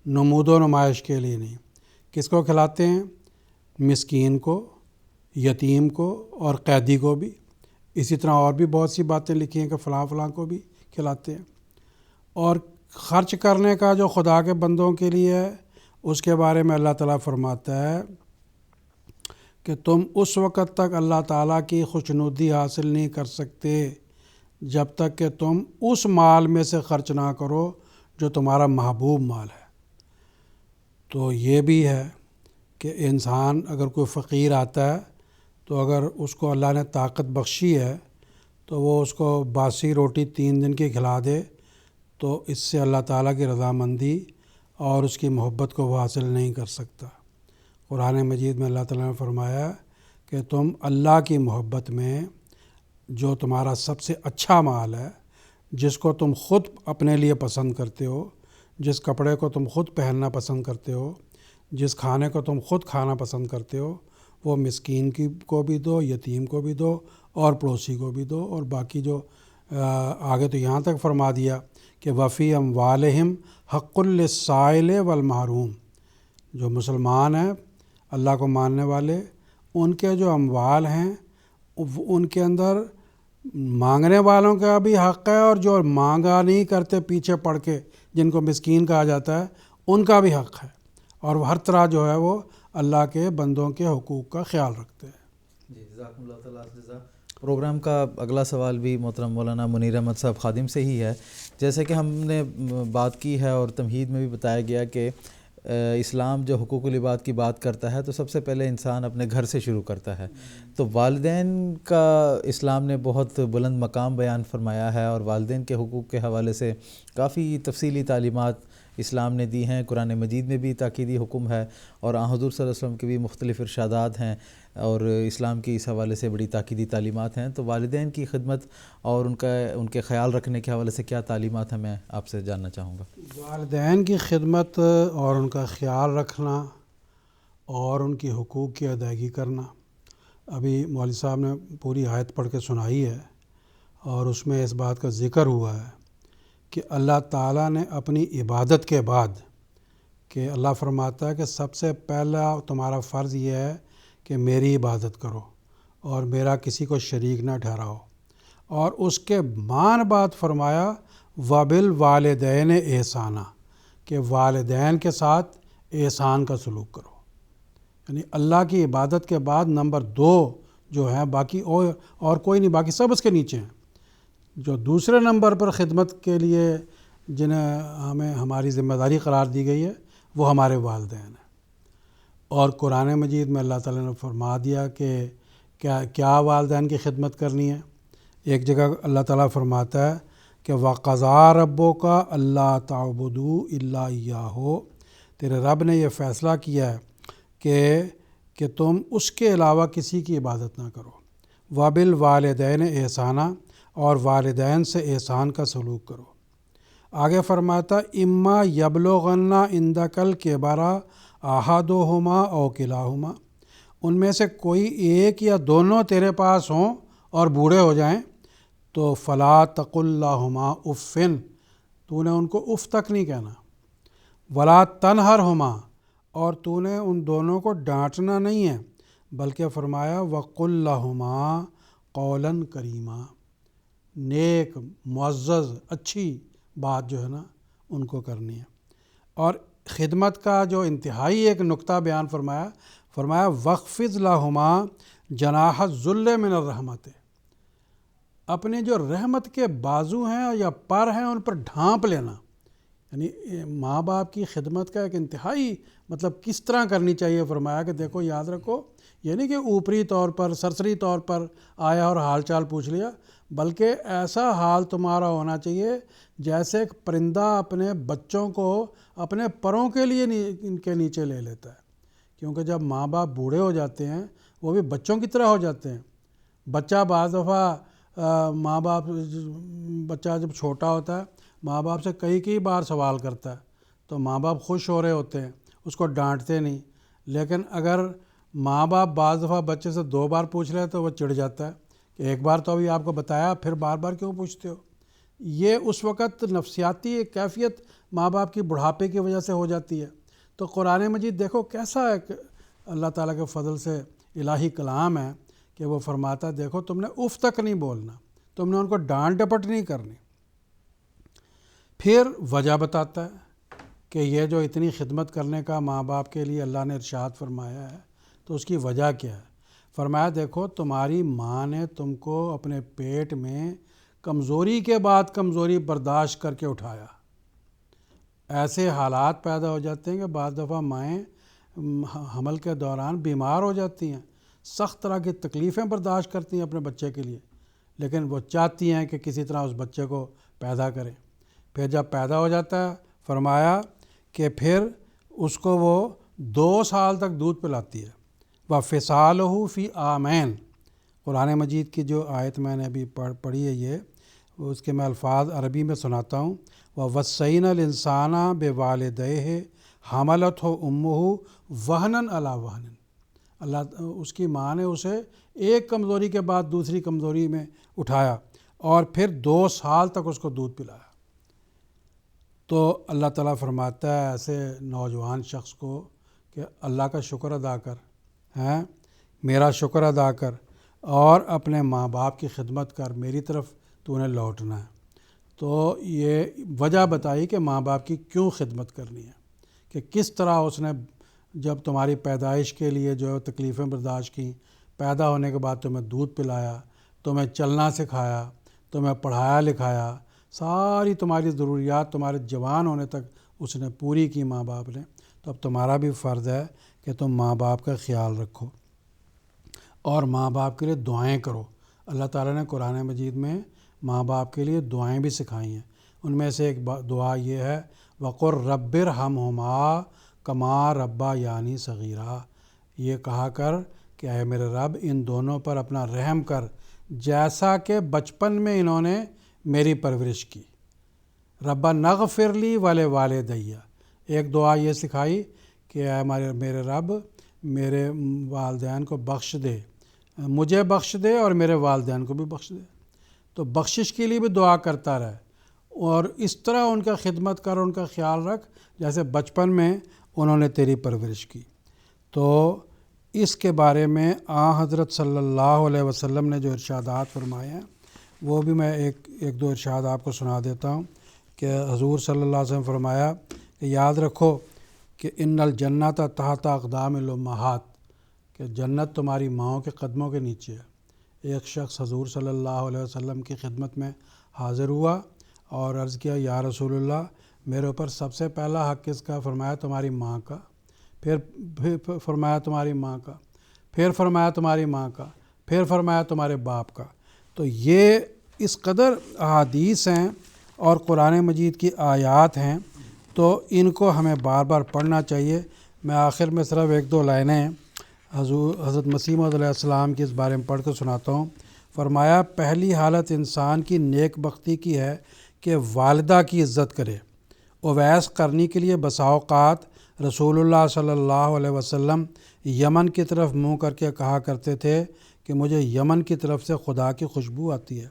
نمود و نمائش کے لیے نہیں۔ کس کو کھلاتے ہیں؟ مسکین کو، یتیم کو اور قیدی کو بھی۔ اسی طرح اور بھی بہت سی باتیں لکھی ہیں کہ فلاں فلاں کو بھی کھلاتے ہیں۔ اور خرچ کرنے کا جو خدا کے بندوں کے لیے ہے، اس کے بارے میں اللہ تعالیٰ فرماتا ہے کہ تم اس وقت تک اللہ تعالیٰ کی خوشنودی حاصل نہیں کر سکتے جب تک کہ تم اس مال میں سے خرچ نہ کرو جو تمہارا محبوب مال ہے۔ تو یہ بھی ہے کہ انسان اگر کوئی فقیر آتا ہے تو اگر اس کو اللہ نے طاقت بخشی ہے تو وہ اس کو باسی روٹی 3 دن کی کھلا دے، تو اس سے اللہ تعالیٰ کی رضامندی اور اس کی محبت کو وہ حاصل نہیں کر سکتا۔ قرآن مجید میں اللہ تعالیٰ نے فرمایا کہ تم اللہ کی محبت میں جو تمہارا سب سے اچھا مال ہے، جس کو تم خود اپنے لیے پسند کرتے ہو، جس کپڑے کو تم خود پہننا پسند کرتے ہو، جس کھانے کو تم خود کھانا پسند کرتے ہو، وہ مسکین کو بھی دو، یتیم کو بھی دو اور پڑوسی کو بھی دو۔ اور باقی جو آگے تو یہاں تک فرما دیا کہ وفی اموالہم حق للسائل والمحروم، جو مسلمان ہیں اللہ کو ماننے والے، ان کے جو اموال ہیں ان کے اندر مانگنے والوں کا بھی حق ہے، اور جو مانگا نہیں کرتے پیچھے پڑ کے جن کو مسکین کہا جاتا ہے ان کا بھی حق ہے، اور وہ ہر طرح جو ہے وہ اللہ کے بندوں کے حقوق کا خیال رکھتے ہیں۔ جی، جزاکم اللہ تعالیٰ جزا۔ پروگرام کا اگلا سوال بھی محترم مولانا منیر احمد صاحب خادم سے ہی ہے. جیسے کہ ہم نے بات کی ہے اور تمہید میں بھی بتایا گیا کہ اسلام جو حقوق العباد کی بات کرتا ہے تو سب سے پہلے انسان اپنے گھر سے شروع کرتا ہے. تو والدین کا اسلام نے بہت بلند مقام بیان فرمایا ہے اور والدین کے حقوق کے حوالے سے کافی تفصیلی تعلیمات اسلام نے دی ہیں. قرآن مجید میں بھی تاکیدی حکم ہے اور حضور صلی اللہ علیہ وسلم کے بھی مختلف ارشادات ہیں اور اسلام کی اس حوالے سے بڑی تاکیدی تعلیمات ہیں. تو والدین کی خدمت اور ان کے خیال رکھنے کے حوالے سے کیا تعلیمات ہیں میں آپ سے جاننا چاہوں گا. والدین کی خدمت اور ان کا خیال رکھنا اور ان کی حقوق کی ادائیگی کرنا، ابھی مولوی صاحب نے پوری آیت پڑھ کے سنائی ہے اور اس میں اس بات کا ذکر ہوا ہے کہ اللہ تعالیٰ نے اپنی عبادت کے بعد، کہ اللہ فرماتا ہے کہ سب سے پہلا تمہارا فرض یہ ہے کہ میری عبادت کرو اور میرا کسی کو شریک نہ ٹھہراؤ، اور اس کے بعد فرمایا وَبِالْوَالِدَيْنِ احسانہ، کہ والدین کے ساتھ احسان کا سلوک کرو. یعنی اللہ کی عبادت کے بعد نمبر 2 جو ہے، باقی اور کوئی نہیں، باقی سب اس کے نیچے ہیں. جو دوسرے نمبر پر خدمت کے لیے جنہیں ہمیں ہماری ذمہ داری قرار دی گئی ہے وہ ہمارے والدین ہیں. اور قرآن مجید میں اللہ تعالیٰ نے فرما دیا کہ کیا والدین کی خدمت کرنی ہے. ایک جگہ اللہ تعالیٰ فرماتا ہے کہ وَقَضَىٰ رَبُّكَ أَلَّا تَعْبُدُوا إِلَّا إِيَّاهُ، تیرے رب نے یہ فیصلہ کیا ہے کہ تم اس کے علاوہ کسی کی عبادت نہ کرو. وَبِالْوَالِدَيْنِ احسانہ، اور والدین سے احسان کا سلوک کرو. آگے فرماتا اما یبلغن عندک الکبر احدہما او کلاہما، ان میں سے کوئی ایک یا دونوں تیرے پاس ہوں اور بوڑھے ہو جائیں تو فلا تقل لہما اف، تو نے ان کو اف تک نہیں کہنا. ولا تنہرہما، اور تو نے ان دونوں کو ڈانٹنا نہیں ہے، بلکہ فرمایا وقل لہما قولا کریما، نیک معزز اچھی بات جو ہے نا ان کو کرنی ہے. اور خدمت کا جو انتہائی ایک نقطہ بیان فرمایا وَخْفِضْ لَهُمَا جَنَاحَ الذُّلِّ مِنَ الرَّحْمَةِ، اپنے جو رحمت کے بازو ہیں یا پر ہیں ان پر ڈھانپ لینا. یعنی ماں باپ کی خدمت کا ایک انتہائی مطلب کس طرح کرنی چاہیے. فرمایا کہ دیکھو یاد رکھو، یہ نہیں کہ اوپری طور پر سرسری طور پر آیا اور حال چال پوچھ لیا، بلکہ ایسا حال تمہارا ہونا چاہیے جیسے ایک پرندہ اپنے بچوں کو اپنے پروں کے لیے ان کے نیچے لے لیتا ہے. کیونکہ جب ماں باپ بوڑھے ہو جاتے ہیں وہ بھی بچوں کی طرح ہو جاتے ہیں. بچہ بعض دفعہ بچہ جب چھوٹا ہوتا ہے ماں باپ سے کئی بار سوال کرتا ہے تو ماں باپ خوش ہو رہے ہوتے ہیں، اس کو ڈانٹتے نہیں. لیکن اگر ماں باپ بعض دفعہ بچے سے 2 بار پوچھ رہے تو وہ چڑ جاتا ہے کہ ایک بار تو ابھی آپ کو بتایا، پھر بار بار کیوں پوچھتے ہو. یہ اس وقت نفسیاتی ایک کیفیت ماں باپ کی بڑھاپے کی وجہ سے ہو جاتی ہے. تو قرآن مجید دیکھو کیسا ایک اللہ تعالیٰ کے فضل سے الہی کلام ہے کہ وہ فرماتا ہے دیکھو تم نے اف تک نہیں بولنا، تم نے ان کو ڈانٹ ڈپٹ نہیں کرنی. پھر وجہ بتاتا ہے کہ یہ جو اتنی خدمت کرنے کا ماں باپ کے لیے اللہ نے ارشاد فرمایا ہے تو اس کی وجہ کیا ہے. فرمایا دیکھو تمہاری ماں نے تم کو اپنے پیٹ میں کمزوری کے بعد کمزوری برداشت کر کے اٹھایا. ایسے حالات پیدا ہو جاتے ہیں کہ بعض دفعہ مائیں حمل کے دوران بیمار ہو جاتی ہیں، سخت طرح کی تکلیفیں برداشت کرتی ہیں اپنے بچے کے لیے، لیکن وہ چاہتی ہیں کہ کسی طرح اس بچے کو پیدا کریں. پھر جب پیدا ہو جاتا ہے فرمایا کہ پھر اس کو وہ 2 سال تک دودھ پلاتی ہے. وَفِصَالُهُ فِي عَامَيْنِ، قرآن مجید کی جو آیت میں نے ابھی پڑھی ہے یہ اس کے میں الفاظ عربی میں سناتا ہوں. وَوَصَّيْنَا الْإِنسَانَ بِوَالِدَيْهِ حَمَلَتْهُ أُمُّهُ وَهْنًا عَلَى وَهْنٍ، اللہ اس کی ماں نے اسے ایک کمزوری کے بعد دوسری کمزوری میں اٹھایا اور پھر 2 سال تک اس کو دودھ پلایا. تو اللہ تعالیٰ فرماتا ہے ایسے نوجوان شخص کو کہ اللہ کا شکر ادا کر، میرا شکر ادا کر اور اپنے ماں باپ کی خدمت کر، میری طرف تو نے لوٹنا ہے. تو یہ وجہ بتائی کہ ماں باپ کی کیوں خدمت کرنی ہے، کہ کس طرح اس نے جب تمہاری پیدائش کے لیے جو تکلیفیں برداشت کیں، پیدا ہونے کے بعد تمہیں دودھ پلایا، تمہیں چلنا سکھایا، تمہیں پڑھایا لکھایا، ساری تمہاری ضروریات تمہارے جوان ہونے تک اس نے پوری کی ماں باپ نے، تو اب تمہارا بھی فرض ہے کہ تم ماں باپ کا خیال رکھو اور ماں باپ کے لیے دعائیں کرو۔ اللہ تعالیٰ نے قرآن مجید میں ماں باپ کے لیے دعائیں بھی سکھائی ہیں۔ ان میں سے ایک دعا یہ ہے وَقُلْ رَبِّ ارْحَمْهُمَا كَمَا رَبَّيَانِي صَغِيرًا، یہ کہا کر کہ اے میرے رب ان دونوں پر اپنا رحم کر جیسا کہ بچپن میں انہوں نے میری پرورش کی۔ رَبَّنَا اغْفِرْ لِي وَلِوَالِدَيَّ، ایک دعا یہ سکھائی کہ اے میرے رب میرے والدین کو بخش دے، مجھے بخش دے اور میرے والدین کو بھی بخش دے۔ تو بخشش کے لیے بھی دعا کرتا رہے اور اس طرح ان کا خدمت کر، ان کا خیال رکھ جیسے بچپن میں انہوں نے تیری پرورش کی۔ تو اس کے بارے میں حضرت صلی اللہ علیہ وسلم نے جو ارشادات فرمائے ہیں وہ بھی میں ایک دو ارشاد آپ کو سنا دیتا ہوں کہ حضور صلی اللہ علیہ وسلم فرمایا کہ یاد رکھو کہ ان الجنت تحت اقدام الامہات، کہ جنت تمہاری ماؤں کے قدموں کے نیچے ہے۔ ایک شخص حضور صلی اللہ علیہ وسلم کی خدمت میں حاضر ہوا اور عرض کیا یا رسول اللہ میرے اوپر سب سے پہلا حق کس کا؟ فرمایا تمہاری ماں کا، پھر فرمایا تمہاری ماں کا، پھر فرمایا تمہاری ماں کا، پھر فرمایا تمہارے باپ کا۔ تو یہ اس قدر احادیث ہیں اور قرآن مجید کی آیات ہیں، تو ان کو ہمیں بار بار پڑھنا چاہیے۔ میں آخر میں صرف ایک دو لائنیں حضرت مسیح موعود علیہ السلام کی اس بارے میں پڑھ کے سناتا ہوں۔ فرمایا پہلی حالت انسان کی نیک بختی کی ہے کہ والدہ کی عزت کرے۔ اویس قرنی کے لیے بسا اوقات رسول اللہ صلی اللہ علیہ وسلم یمن کی طرف منہ کر کے کہا کرتے تھے کہ مجھے یمن کی طرف سے خدا کی خوشبو آتی ہے۔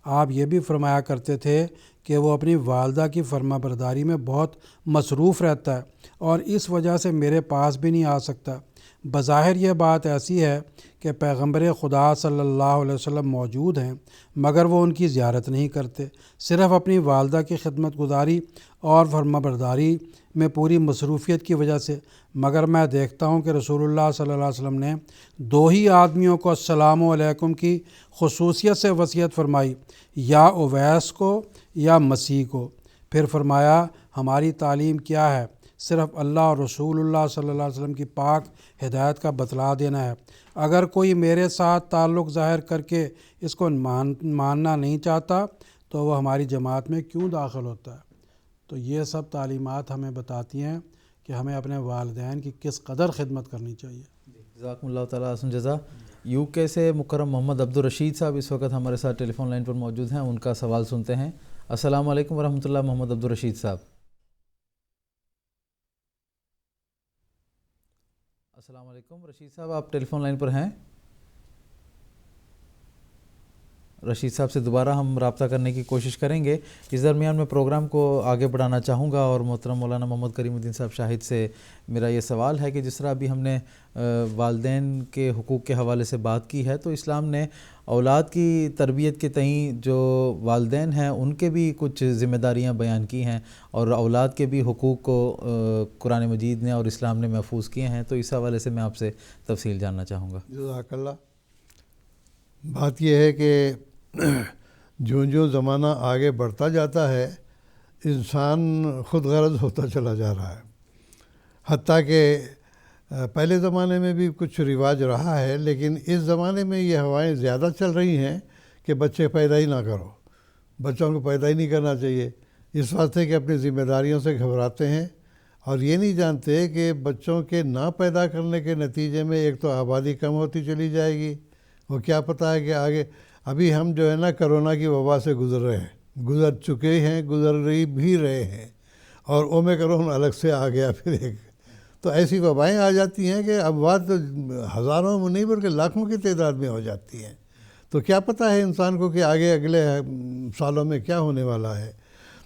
آپ یہ بھی فرمایا کرتے تھے کہ وہ اپنی والدہ کی فرما برداری میں بہت مصروف رہتا ہے اور اس وجہ سے میرے پاس بھی نہیں آ سکتا۔ بظاہر یہ بات ایسی ہے کہ پیغمبر خدا صلی اللہ علیہ وسلم موجود ہیں مگر وہ ان کی زیارت نہیں کرتے، صرف اپنی والدہ کی خدمت گزاری اور فرما برداری میں پوری مصروفیت کی وجہ سے۔ مگر میں دیکھتا ہوں کہ رسول اللہ صلی اللہ علیہ وسلم نے دو ہی آدمیوں کو السلام علیکم کی خصوصیت سے وصیت فرمائی، یا اویس کو یا مسیح کو۔ پھر فرمایا ہماری تعلیم کیا ہے؟ صرف اللہ اور رسول اللہ صلی اللہ علیہ وسلم کی پاک ہدایت کا بتلا دینا ہے۔ اگر کوئی میرے ساتھ تعلق ظاہر کر کے اس کو ماننا نہیں چاہتا تو وہ ہماری جماعت میں کیوں داخل ہوتا ہے؟ تو یہ سب تعلیمات ہمیں بتاتی ہیں کہ ہمیں اپنے والدین کی کس قدر خدمت کرنی چاہیے۔ جزاکم اللہ تعالیٰ حسن جزا۔ یو کے سے مکرم محمد عبدالرشید صاحب اس وقت ہمارے ساتھ ٹیلی فون لائن پر موجود ہیں، ان کا سوال سنتے ہیں۔ السلام علیکم ورحمۃ اللہ محمد عبدالرشید صاحب۔ السلام علیکم رشید صاحب، آپ ٹیلی فون لائن پر ہیں؟ رشید صاحب سے دوبارہ ہم رابطہ کرنے کی کوشش کریں گے۔ اس درمیان میں پروگرام کو آگے بڑھانا چاہوں گا اور محترم مولانا محمد کریم الدین صاحب شاہد سے میرا یہ سوال ہے کہ جس طرح ابھی ہم نے والدین کے حقوق کے حوالے سے بات کی ہے، تو اسلام نے اولاد کی تربیت کے تئیں جو والدین ہیں ان کے بھی کچھ ذمہ داریاں بیان کی ہیں اور اولاد کے بھی حقوق کو قرآن مجید نے اور اسلام نے محفوظ کیے ہیں، تو اس حوالے سے میں آپ سے تفصیل جاننا چاہوں گا۔ جزاک اللہ۔ بات یہ ہے کہ جو زمانہ آگے بڑھتا جاتا ہے انسان خود غرض ہوتا چلا جا رہا ہے، حتیٰ کہ پہلے زمانے میں بھی کچھ رواج رہا ہے، لیکن اس زمانے میں یہ ہوائیں زیادہ چل رہی ہیں کہ بچے پیدا ہی نہ کرو، بچوں کو پیدا ہی نہیں کرنا چاہیے، اس واسطے کہ اپنی ذمہ داریوں سے گھبراتے ہیں اور یہ نہیں جانتے کہ بچوں کے نہ پیدا کرنے کے نتیجے میں ایک تو آبادی کم ہوتی چلی جائے گی، وہ کیا پتہ ہے کہ آگے ابھی ہم جو ہے نا کرونا کی وبا سے گزر رہے ہیں، گزر چکے ہیں، گزر رہی بھی رہے ہیں، اور اومیکرون الگ سے آ گیا پھر ایک، تو ایسی وبائیں آ جاتی ہیں کہ اموات تو ہزاروں میں نہیں بلکہ لاکھوں کی تعداد میں ہو جاتی ہیں، تو کیا پتہ ہے انسان کو کہ آگے اگلے سالوں میں کیا ہونے والا ہے۔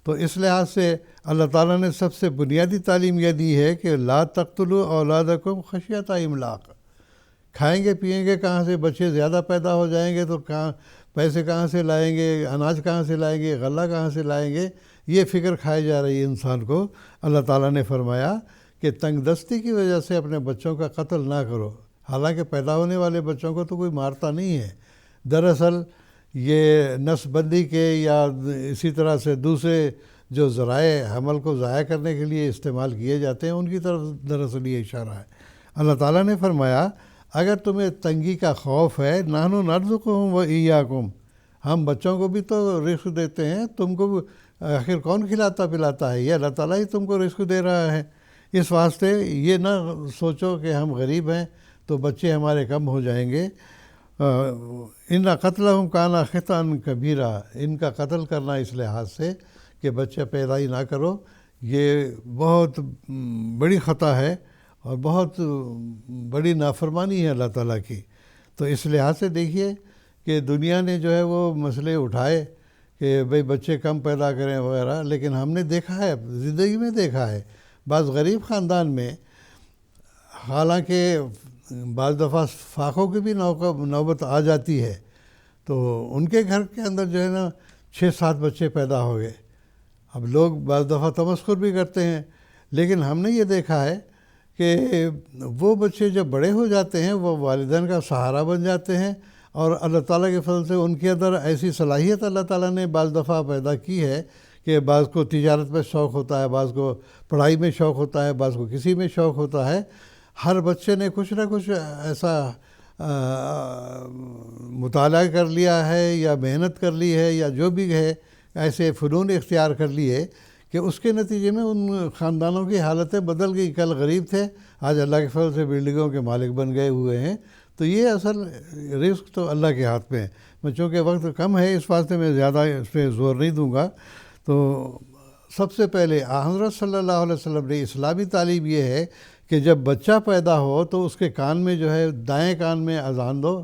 تو اس لحاظ سے اللہ تعالیٰ نے سب سے بنیادی تعلیم یہ دی ہے کہ لا تقتلوا اولادکم خشیۃ املاق، کھائیں گے پیئیں گے کہاں سے، بچے زیادہ پیدا ہو جائیں گے تو پیسے کہاں سے لائیں گے، اناج کہاں سے لائیں گے، غلہ کہاں سے لائیں گے، یہ فکر کھائی جا رہی ہے انسان کو۔ اللہ تعالیٰ نے فرمایا کہ تنگ دستی کی وجہ سے اپنے بچوں کا قتل نہ کرو، حالانکہ پیدا ہونے والے بچوں کو تو کوئی مارتا نہیں ہے، دراصل یہ نسل بندی کے یا اسی طرح سے دوسرے جو ذرائع حمل کو ضائع کرنے کے لیے استعمال کیے جاتے ہیں ان کی طرف دراصل یہ اشارہ ہے۔ اللہ تعالیٰ نے فرمایا اگر تمہیں تنگی کا خوف ہے نحن نرزقکم و ایاکم، ہم بچوں کو بھی تو رزق دیتے ہیں، تم کو آخر کون کھلاتا پلاتا ہے؟ یہ اللہ تعالیٰ ہی تم کو رزق دے رہا ہے۔ اس واسطے یہ نہ سوچو کہ ہم غریب ہیں تو بچے ہمارے کم ہو جائیں گے۔ ان قتلہم کان خطأ کبیرا، ان کا قتل کرنا اس لحاظ سے کہ بچہ پیدا ہی نہ کرو، یہ بہت بڑی خطا ہے اور بہت بڑی نافرمانی ہے اللہ تعالیٰ کی۔ تو اس لحاظ سے دیکھیے کہ دنیا نے جو ہے وہ مسئلے اٹھائے کہ بھئی بچے کم پیدا کریں وغیرہ، لیکن ہم نے دیکھا ہے، زندگی میں دیکھا ہے، بعض غریب خاندان میں حالانکہ بعض دفعہ فاقوں کی بھی نوبت آ جاتی ہے تو ان کے گھر کے اندر جو ہے نا 6-7 بچے پیدا ہو گئے۔ اب لوگ بعض دفعہ تمسخر بھی کرتے ہیں، لیکن ہم نے یہ دیکھا ہے کہ وہ بچے جب بڑے ہو جاتے ہیں وہ والدین کا سہارا بن جاتے ہیں، اور اللہ تعالیٰ کے فضل سے ان کے اندر ایسی صلاحیت اللہ تعالیٰ نے بعض دفعہ پیدا کی ہے کہ بعض کو تجارت میں شوق ہوتا ہے، بعض کو پڑھائی میں شوق ہوتا ہے، بعض کو کسی میں شوق ہوتا ہے۔ ہر بچے نے کچھ نہ کچھ ایسا مطالعہ کر لیا ہے یا محنت کر لی ہے یا جو بھی ہے، ایسے فنون اختیار کر لیے کہ اس کے نتیجے میں ان خاندانوں کی حالتیں بدل گئی۔ کل غریب تھے، آج اللہ کے فضل سے بلڈنگوں کے مالک بن گئے ہوئے ہیں۔ تو یہ اصل رزق تو اللہ کے ہاتھ میں ہے۔ میں چونکہ وقت کم ہے اس واسطے میں زیادہ اس پہ زور نہیں دوں گا۔ تو سب سے پہلے حضرت صلی اللہ علیہ وسلم نے اسلامی تعلیم یہ ہے کہ جب بچہ پیدا ہو تو اس کے کان میں جو ہے دائیں کان میں اذان دو،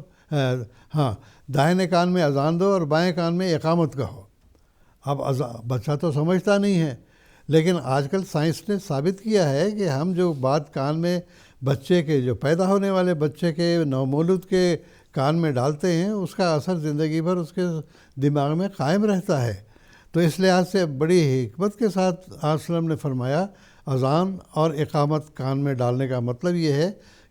دائیں کان میں اذان دو اور بائیں کان میں اقامت کہو۔ اب بچہ تو سمجھتا نہیں ہے، لیکن آج کل سائنس نے ثابت کیا ہے کہ ہم جو بات کان میں بچے کے، جو پیدا ہونے والے بچے کے، نومولود کے کان میں ڈالتے ہیں، اس کا اثر زندگی بھر اس کے دماغ میں قائم رہتا ہے۔ تو اس لحاظ سے بڑی حکمت کے ساتھ آپ وسلم نے فرمایا اذان اور اقامت کان میں ڈالنے کا مطلب یہ ہے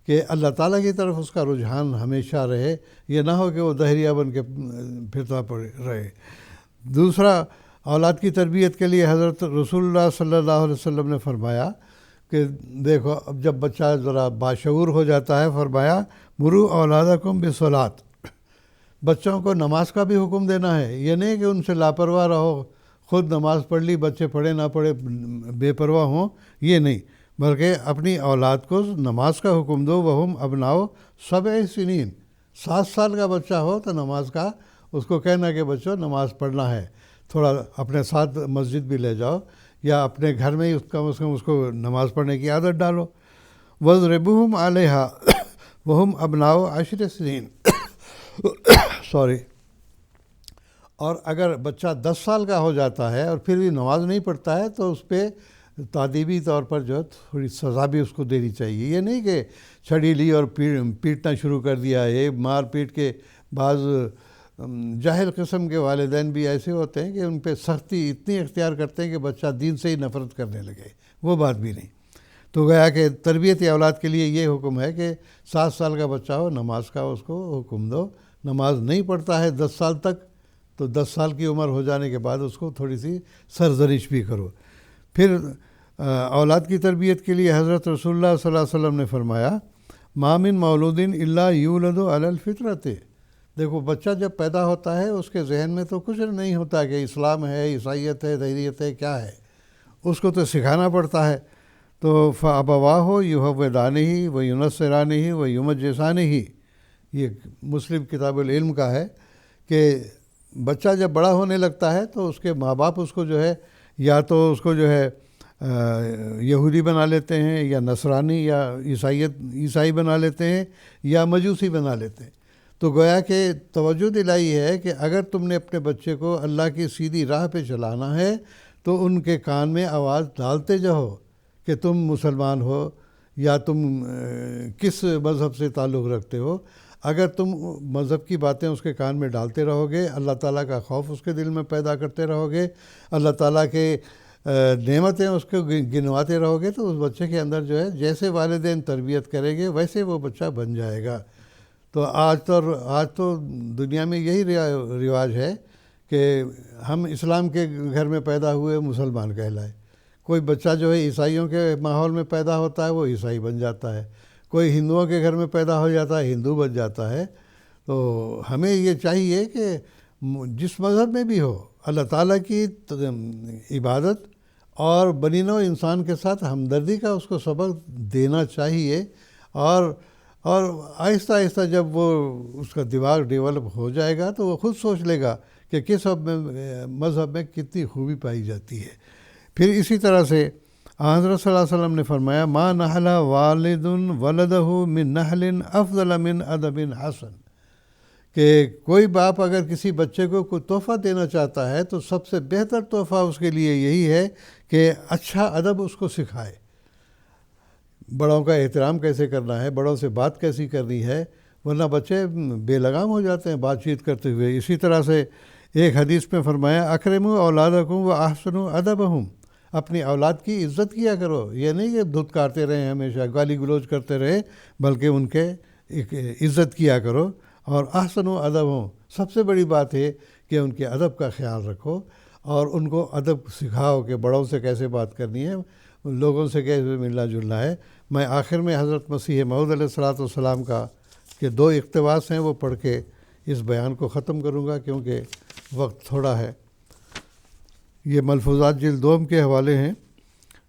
کہ اللہ تعالیٰ کی طرف اس کا رجحان ہمیشہ رہے، یہ نہ ہو کہ وہ دہریہ بن کے پھرتا رہے۔ دوسرا، اولاد کی تربیت کے لیے حضرت رسول اللہ صلی اللہ علیہ وسلم نے فرمایا کہ دیکھو اب جب بچہ ذرا باشعور ہو جاتا ہے، فرمایا مرو اولادکم بالصلاۃ، بچوں کو نماز کا بھی حکم دینا ہے۔ یہ نہیں کہ ان سے لاپرواہ رہو، خود نماز پڑھ لی، بچے پڑھے نہ پڑھے بے پرواہ ہوں، یہ نہیں، بلکہ اپنی اولاد کو نماز کا حکم دو۔ وہم ابناؤ 7 سنین، 7 سال کا بچہ ہو تو نماز کا اس کو کہنا کہ بچوں نماز پڑھنا ہے، تھوڑا اپنے ساتھ مسجد بھی لے جاؤ یا اپنے گھر میں ہی کم از کم اس کو نماز پڑھنے کی عادت ڈالو۔ وَاضْرِبُوهُمْ عَلَيْهَا وَهُمْ أَبْنَاءُ 10 سنین اور اگر بچہ 10 سال کا ہو جاتا ہے اور پھر بھی نماز نہیں پڑھتا ہے تو اس پہ تعدیبی طور پر جو ہے تھوڑی سزا بھی اس کو دینی چاہیے۔ یہ نہیں کہ چھڑی لی اور پیٹنا شروع کر دیا۔ یہ مار پیٹ کے بعض جاہل قسم کے والدین بھی ایسے ہوتے ہیں کہ ان پہ سختی اتنی اختیار کرتے ہیں کہ بچہ دین سے ہی نفرت کرنے لگے، وہ بات بھی نہیں۔ تو گویا کہ تربیت اولاد کے لیے یہ حکم ہے کہ 7 سال کا بچہ ہو، نماز کا اس کو حکم دو۔ نماز نہیں پڑھتا ہے 10 سال تک تو 10 سال کی عمر ہو جانے کے بعد اس کو تھوڑی سی سرزنش بھی کرو۔ پھر اولاد کی تربیت کے لیے حضرت رسول اللہ صلی اللہ علیہ وسلم نے فرمایا ما من مولود الا یولد علی الفطرۃ، دیکھو بچہ جب پیدا ہوتا ہے اس کے ذہن میں تو کچھ نہیں ہوتا کہ اسلام ہے، عیسائیت ہے، دہریت ہے، کیا ہے، اس کو تو سکھانا پڑتا ہے۔ تو فَأَبَوَاهُ يُهَوِّدَانِهِ وَيُنَصِّرَانِهِ وَيُمَجِّسَانِهِ، یہ مسلم کتاب العلم کا ہے کہ بچہ جب بڑا ہونے لگتا ہے تو اس کے ماں باپ اس کو جو ہے یا تو اس کو جو ہے یہودی بنا لیتے ہیں یا نصرانی یا عیسائی بنا لیتے ہیں یا مجوسی بنا لیتے ہیں۔ تو گویا کہ توجہ دلائی ہے کہ اگر تم نے اپنے بچے کو اللہ کی سیدھی راہ پہ چلانا ہے تو ان کے کان میں آواز ڈالتے جاؤ کہ تم مسلمان ہو یا تم کس مذہب سے تعلق رکھتے ہو۔ اگر تم مذہب کی باتیں اس کے کان میں ڈالتے رہو گے، اللہ تعالیٰ کا خوف اس کے دل میں پیدا کرتے رہو گے، اللہ تعالیٰ کے نعمتیں اس کو گنواتے رہو گے، تو اس بچے کے اندر جو ہے جیسے والدین تربیت کریں گے ویسے وہ بچہ بن جائے گا۔ تو آج تو دنیا میں یہی رواج ہے کہ ہم اسلام کے گھر میں پیدا ہوئے مسلمان کہلائے. کوئی بچہ جو ہے عیسائیوں کے ماحول میں پیدا ہوتا ہے وہ عیسائی بن جاتا ہے. کوئی ہندوؤں کے گھر میں پیدا ہو جاتا ہے ہندو بن جاتا ہے. تو ہمیں یہ چاہیے کہ جس مذہب میں بھی ہو اللہ تعالیٰ کی عبادت اور بنی نوع انسان کے ساتھ ہمدردی کا اس کو سبق دینا چاہیے. اور آہستہ آہستہ جب وہ اس کا دماغ ڈیولپ ہو جائے گا تو وہ خود سوچ لے گا کہ کس مذہب میں کتنی خوبی پائی جاتی ہے. پھر اسی طرح سے حضرت صلی اللہ علیہ وسلم نے فرمایا ما نحل والد ولدہ من نحل افضل من ادب حسن، کہ کوئی باپ اگر کسی بچے کو کوئی تحفہ دینا چاہتا ہے تو سب سے بہتر تحفہ اس کے لیے یہی ہے کہ اچھا ادب اس کو سکھائے. بڑوں کا احترام کیسے کرنا ہے، بڑوں سے بات کیسی کرنی ہے، ورنہ بچے بے لگام ہو جاتے ہیں بات چیت کرتے ہوئے. اسی طرح سے ایک حدیث میں فرمایا اکرموا اولادکم واحسنوا ادبہم، اپنی اولاد کی عزت کیا کرو. یہ نہیں کہ دھتکارتے رہیں ہمیشہ گالی گلوچ کرتے رہے، بلکہ ان کے عزت کیا کرو. اور احسنوا ادبہم، سب سے بڑی بات ہے کہ ان کے ادب کا خیال رکھو اور ان کو ادب سکھاؤ کہ بڑوں سے کیسے بات کرنی ہے، لوگوں سے کیسے ملنا جلنا ہے. میں آخر میں حضرت مسیح موعود علیہ الصلوۃ والسلام کا کہ 2 اقتباس ہیں وہ پڑھ کے اس بیان کو ختم کروں گا کیونکہ وقت تھوڑا ہے. یہ ملفوظات جلد 2 کے حوالے ہیں.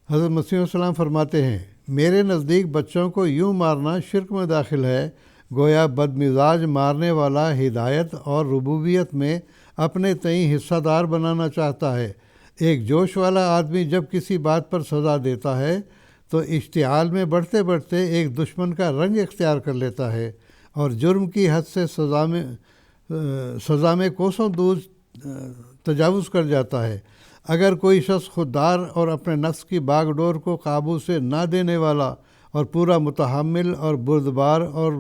حضرت مسیح علیہ السلام فرماتے ہیں میرے نزدیک بچوں کو یوں مارنا شرک میں داخل ہے گویا بدمزاج مارنے والا ہدایت اور ربوبیت میں اپنے تئیں حصہ دار بنانا چاہتا ہے. ایک جوش والا آدمی جب کسی بات پر سزا دیتا ہے تو اشتعال میں بڑھتے بڑھتے ایک دشمن کا رنگ اختیار کر لیتا ہے اور جرم کی حد سے سزا میں کوسوں دور تجاوز کر جاتا ہے. اگر کوئی شخص خوددار اور اپنے نفس کی باغ ڈور کو قابو سے نہ دینے والا اور پورا متحمل اور بردبار اور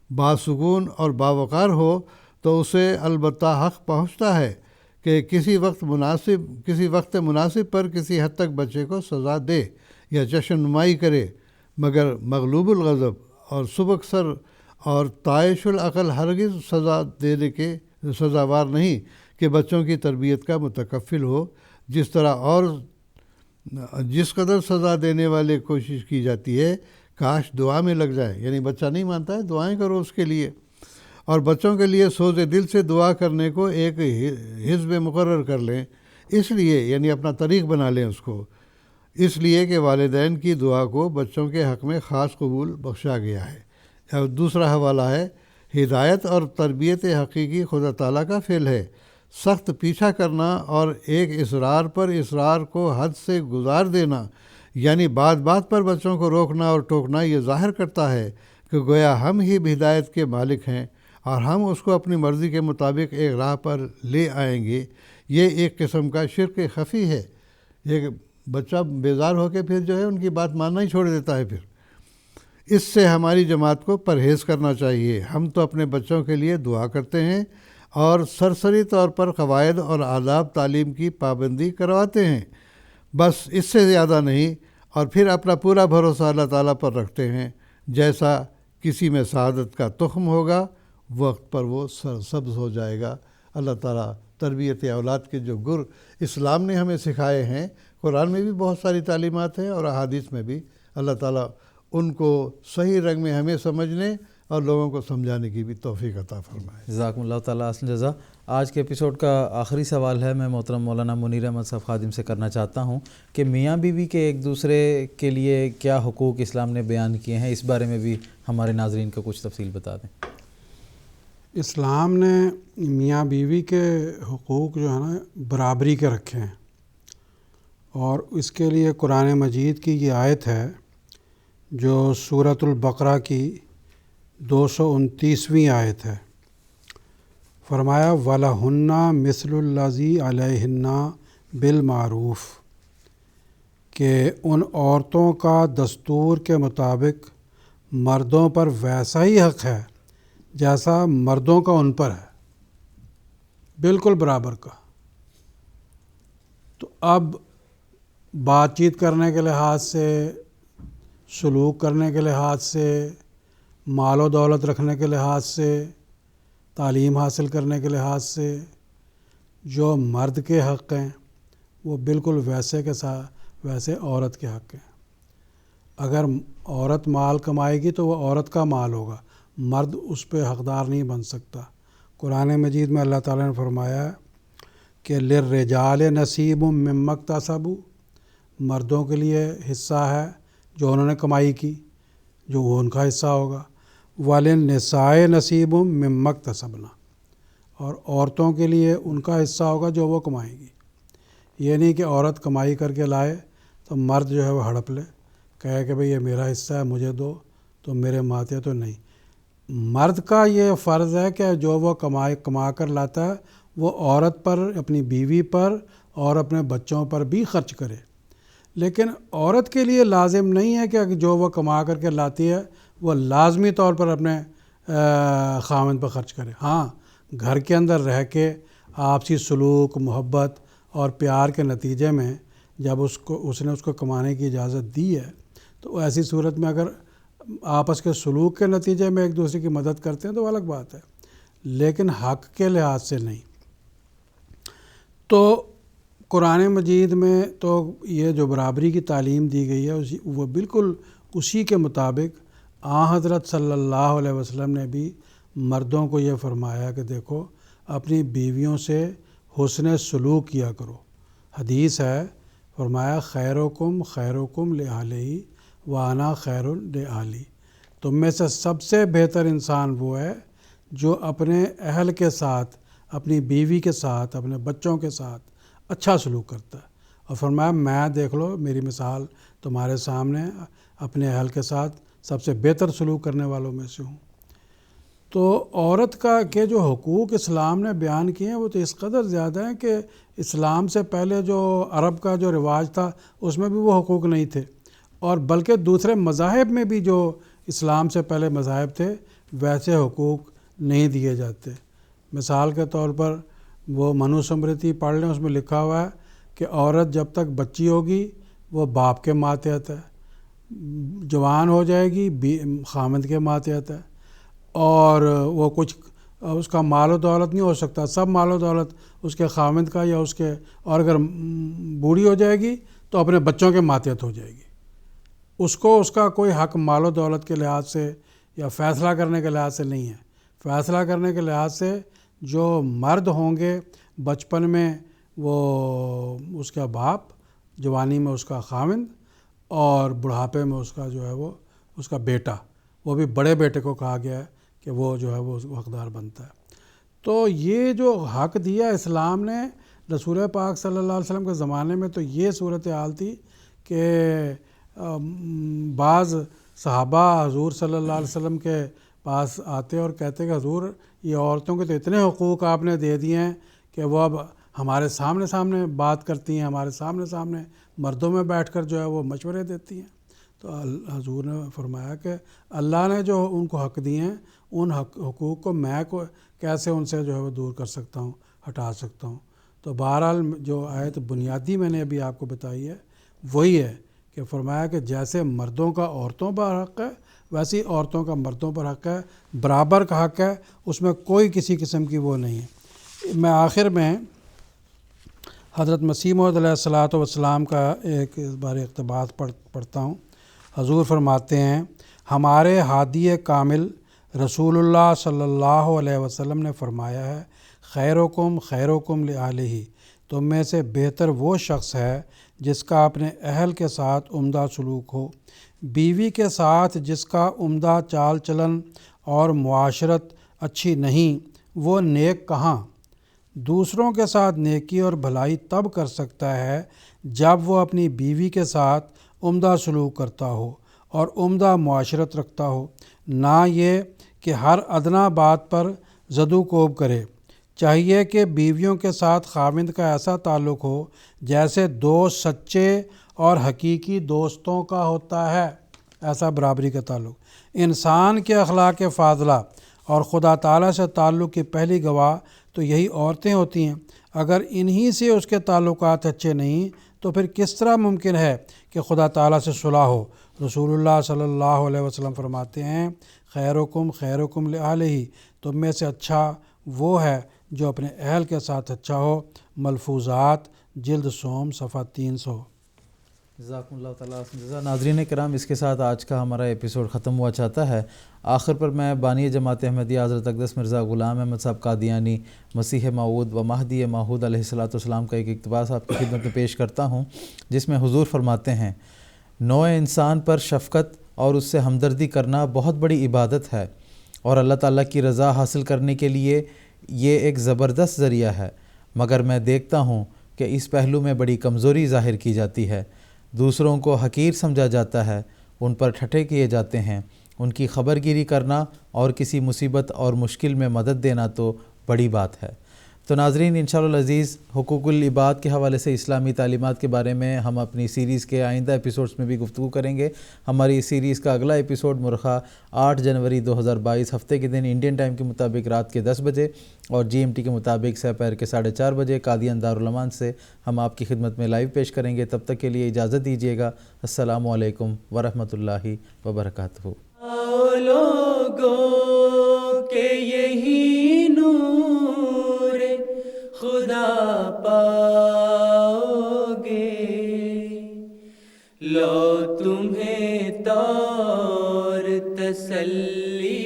باسکون اور باوقار ہو تو اسے البتہ حق پہنچتا ہے کہ کسی وقت مناسب پر کسی حد تک بچے کو سزا دے یا جشن نمائی کرے، مگر مغلوب الغضب اور سبک سر اور طائش العقل ہرگز سزا دینے کے سزاوار نہیں کہ بچوں کی تربیت کا متکفل ہو. جس طرح اور جس قدر سزا دینے والے کوشش کی جاتی ہے کاش دعا میں لگ جائے، یعنی بچہ نہیں مانتا ہے دعائیں کرو اس کے لیے. اور بچوں کے لیے سوز دل سے دعا کرنے کو ایک حزب مقرر کر لیں، اس لیے یعنی اپنا طریق بنا لیں اس کو، اس لیے کہ والدین کی دعا کو بچوں کے حق میں خاص قبول بخشا گیا ہے. اور دوسرا حوالہ ہے ہدایت اور تربیت حقیقی خدا تعالیٰ کا فعل ہے. سخت پیچھا کرنا اور ایک اصرار پر اصرار کو حد سے گزار دینا، یعنی بات بات پر بچوں کو روکنا اور ٹوکنا، یہ ظاہر کرتا ہے کہ گویا ہم ہی ہدایت کے مالک ہیں اور ہم اس کو اپنی مرضی کے مطابق ایک راہ پر لے آئیں گے. یہ ایک قسم کا شرک خفی ہے. ایک بچہ بیزار ہو کے پھر جو ہے ان کی بات ماننا ہی چھوڑ دیتا ہے. پھر اس سے ہماری جماعت کو پرہیز کرنا چاہیے. ہم تو اپنے بچوں کے لیے دعا کرتے ہیں اور سرسری طور پر قواعد اور آداب تعلیم کی پابندی کرواتے ہیں، بس اس سے زیادہ نہیں. اور پھر اپنا پورا بھروسہ اللہ تعالیٰ پر رکھتے ہیں. جیسا کسی میں سعادت کا تخم ہوگا وقت پر وہ سرسبز ہو جائے گا. اللہ تعالیٰ تربیت اولاد کے جو گر اسلام نے ہمیں سکھائے ہیں، قرآن میں بھی بہت ساری تعلیمات ہیں اور احادیث میں بھی، اللہ تعالیٰ ان کو صحیح رنگ میں ہمیں سمجھنے اور لوگوں کو سمجھانے کی بھی توفیق عطا فرمائے. جزاکم اللہ تعالیٰ احسن جزا. آج کے ایپیسوڈ کا آخری سوال ہے، میں محترم مولانا منیر احمد صاحب خادم سے کرنا چاہتا ہوں کہ میاں بیوی کے ایک دوسرے کے لیے کیا حقوق اسلام نے بیان کیے ہیں، اس بارے میں بھی ہمارے ناظرین کو کچھ تفصیل بتا دیں. اسلام نے میاں بیوی کے حقوق جو ہے نا برابری کے رکھے ہیں، اور اس کے لیے قرآن مجید کی یہ آیت ہے جو سورۃ البقرہ کی 229ویں آیت ہے. فرمایا وَلَهُنَّ مِثْلُ الَّذِي عَلَيْهِنَّ بِالْمَعْرُوفِ، کہ ان عورتوں کا دستور کے مطابق مردوں پر ویسا ہی حق ہے جیسا مردوں کا ان پر ہے، بالکل برابر کا. تو اب بات چیت کرنے کے لحاظ سے، سلوک کرنے کے لحاظ سے، مال و دولت رکھنے کے لحاظ سے، تعلیم حاصل کرنے کے لحاظ سے جو مرد کے حق ہیں وہ بالکل ویسے کے ساتھ ویسے عورت کے حق ہیں۔ اگر عورت مال کمائے گی تو وہ عورت کا مال ہوگا، مرد اس پہ حقدار نہیں بن سکتا۔ قرآن مجید میں اللہ تعالیٰ نے فرمایا ہے کہ للرجال نصیب مما اکتسبوا، مردوں کے لیے حصہ ہے جو انہوں نے کمائی کی، جو وہ ان کا حصہ ہوگا۔ وللنساء نصیب مما اکتسبنا، اور عورتوں کے لیے ان کا حصہ ہوگا جو وہ کمائیں گی۔ یہ نہیں کہ عورت کمائی کر کے لائے تو مرد جو ہے وہ ہڑپ لے، کہے کہ بھئی یہ میرا حصہ ہے مجھے دو، تو میرے ماتے تو نہیں۔ مرد کا یہ فرض ہے کہ جو وہ کما کر لاتا ہے وہ عورت پر، اپنی بیوی پر اور اپنے بچوں پر بھی خرچ کرے، لیکن عورت کے لیے لازم نہیں ہے کہ جو وہ کما کر کے لاتی ہے وہ لازمی طور پر اپنے خاوند پر خرچ کرے۔ ہاں، گھر کے اندر رہ کے آپسی سلوک، محبت اور پیار کے نتیجے میں جب اس نے اس کو کمانے کی اجازت دی ہے تو ایسی صورت میں اگر آپس کے سلوک کے نتیجے میں ایک دوسرے کی مدد کرتے ہیں تو الگ بات ہے، لیکن حق کے لحاظ سے نہیں۔ تو قرآن مجید میں تو یہ جو برابری کی تعلیم دی گئی ہے وہ بالکل اسی کے مطابق حضرت صلی اللہ علیہ وسلم نے بھی مردوں کو یہ فرمایا کہ دیکھو اپنی بیویوں سے حسن سلوک کیا کرو۔ حدیث ہے، فرمایا خیرکم خیرکم لأہلہ وانا خیر لأہلی، تم میں سے سب سے بہتر انسان وہ ہے جو اپنے اہل کے ساتھ، اپنی بیوی کے ساتھ، اپنے بچوں کے ساتھ اچھا سلوک کرتا ہے۔ اور فرمایا میں دیکھ لو میری مثال تمہارے سامنے اپنے اہل کے ساتھ سب سے بہتر سلوک کرنے والوں میں سے ہوں۔ تو عورت کے جو حقوق اسلام نے بیان کیے ہیں وہ تو اس قدر زیادہ ہیں کہ اسلام سے پہلے جو عرب کا جو رواج تھا اس میں بھی وہ حقوق نہیں تھے، اور بلکہ دوسرے مذاہب میں بھی جو اسلام سے پہلے مذاہب تھے ویسے حقوق نہیں دیے جاتے۔ مثال کے طور پر وہ منو سمرتی پڑھ لیں، اس میں لکھا ہوا ہے کہ عورت جب تک بچی ہوگی وہ باپ کے ماتحت ہے، جوان ہو جائے گی خامند کے ماتحت ہے، اور وہ کچھ اس کا مال و دولت نہیں ہو سکتا، سب مال و دولت اس کے خامند کا یا اس کے، اور اگر بوڑھی ہو جائے گی تو اپنے بچوں کے ماتحت ہو جائے گی۔ اس کو اس کا کوئی حق مال و دولت کے لحاظ سے یا فیصلہ کرنے کے لحاظ سے نہیں ہے۔ فیصلہ کرنے کے لحاظ سے جو مرد ہوں گے بچپن میں وہ اس کا باپ، جوانی میں اس کا خامند، اور بڑھاپے میں اس کا جو ہے وہ اس کا بیٹا، وہ بھی بڑے بیٹے کو کہا گیا ہے کہ وہ جو ہے وہ حقدار بنتا ہے۔ تو یہ جو حق دیا اسلام نے، رسول پاک صلی اللہ علیہ وسلم کے زمانے میں تو یہ صورتحال تھی کہ بعض صحابہ حضور صلی اللہ علیہ وسلم کے پاس آتے اور کہتے کہ حضور یہ عورتوں کے تو اتنے حقوق آپ نے دے دیے ہیں کہ وہ اب ہمارے سامنے بات کرتی ہیں، ہمارے سامنے مردوں میں بیٹھ کر جو ہے وہ مشورے دیتی ہیں۔ تو حضور نے فرمایا کہ اللہ نے جو ان کو حق دیے ہیں ان حقوق کو میں کیسے ان سے جو ہے وہ دور کر سکتا ہوں، ہٹا سکتا ہوں۔ تو بہرحال جو آیت بنیادی میں نے ابھی آپ کو بتائی ہے وہی ہے کہ فرمایا کہ جیسے مردوں کا عورتوں پر حق ہے ویسے عورتوں کا مردوں پر حق ہے، برابر کا حق ہے، اس میں کوئی کسی قسم کی وہ نہیں ہے۔ میں آخر میں حضرت مسیح موعود علیہ الصلاۃ والسلام کا ایک اس بار اقتباس پڑھتا ہوں۔ حضور فرماتے ہیں، ہمارے ہادی کامل رسول اللہ صلی اللہ علیہ وسلم نے فرمایا ہے، خیرکم خیرکم لأہلہ، تم میں سے بہتر وہ شخص ہے جس کا اپنے اہل کے ساتھ عمدہ سلوک ہو، بیوی کے ساتھ جس کا عمدہ چال چلن اور معاشرت اچھی نہیں وہ نیک کہاں؟ دوسروں کے ساتھ نیکی اور بھلائی تب کر سکتا ہے جب وہ اپنی بیوی کے ساتھ عمدہ سلوک کرتا ہو اور عمدہ معاشرت رکھتا ہو، نہ یہ کہ ہر ادنا بات پر زد و کوب کرے۔ چاہیے کہ بیویوں کے ساتھ خاوند کا ایسا تعلق ہو جیسے دو سچے اور حقیقی دوستوں کا ہوتا ہے، ایسا برابری کا تعلق۔ انسان کے اخلاق فاضلہ اور خدا تعالیٰ سے تعلق کی پہلی گواہ تو یہی عورتیں ہوتی ہیں، اگر انہی سے اس کے تعلقات اچھے نہیں تو پھر کس طرح ممکن ہے کہ خدا تعالیٰ سے صلح ہو؟ رسول اللہ صلی اللہ علیہ وسلم فرماتے ہیں خیرکم خیرکم لأہلہ، تم میں سے اچھا وہ ہے جو اپنے اہل کے ساتھ اچھا ہو۔ ملفوظات جلد سوم صفحہ 300۔ جزاکم اللہ تعالیٰ جزا۔ ناظرین کرام، اس کے ساتھ آج کا ہمارا ایپیسوڈ ختم ہوا چاہتا ہے۔ آخر پر میں بانی جماعت احمدیہ حضرت اقدس مرزا غلام احمد صاحب قادیانی مسیح موعود و مہدی موعود علیہ الصلوۃ والسلام کا ایک اقتباس آپ کی خدمت میں پیش کرتا ہوں، جس میں حضور فرماتے ہیں نوع انسان پر شفقت اور اس سے ہمدردی کرنا بہت بڑی عبادت ہے، اور اللہ تعالیٰ کی رضا حاصل کرنے کے لیے یہ ایک زبردست ذریعہ ہے، مگر میں دیکھتا ہوں کہ اس پہلو میں بڑی کمزوری ظاہر کی جاتی ہے۔ دوسروں کو حقیر سمجھا جاتا ہے، ان پر ٹھٹھے کیے جاتے ہیں، ان کی خبر گیری کرنا اور کسی مصیبت اور مشکل میں مدد دینا تو بڑی بات ہے۔ تو ناظرین، انشاءاللہ العزیز حقوق العباد کے حوالے سے اسلامی تعلیمات کے بارے میں ہم اپنی سیریز کے آئندہ ایپیسوڈز میں بھی گفتگو کریں گے۔ ہماری اس سیریز کا اگلا ایپیسوڈ مرخہ 8 جنوری 2022 ہفتے کے دن انڈین ٹائم کے مطابق رات کے 10 بجے اور GMT کے مطابق سپہر کے 4:30 بجے قادیان دارالمان سے ہم آپ کی خدمت میں لائیو پیش کریں گے۔ تب تک کے لیے اجازت دیجیے گا۔ السلام علیکم ورحمۃ اللہ وبرکاتہ۔ آؤ لوگوں کہ یہی نور خدا پاؤ گے، لو تمہیں طور تسلی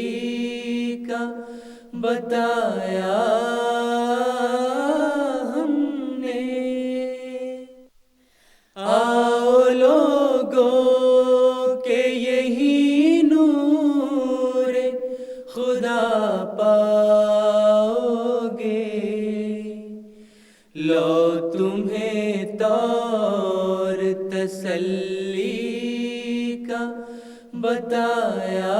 کا بتایا ہم نے۔ آؤ لوگوں کہ یہی نور خدا پاؤ گے، لو تمہیں طور تسلی کا بتایا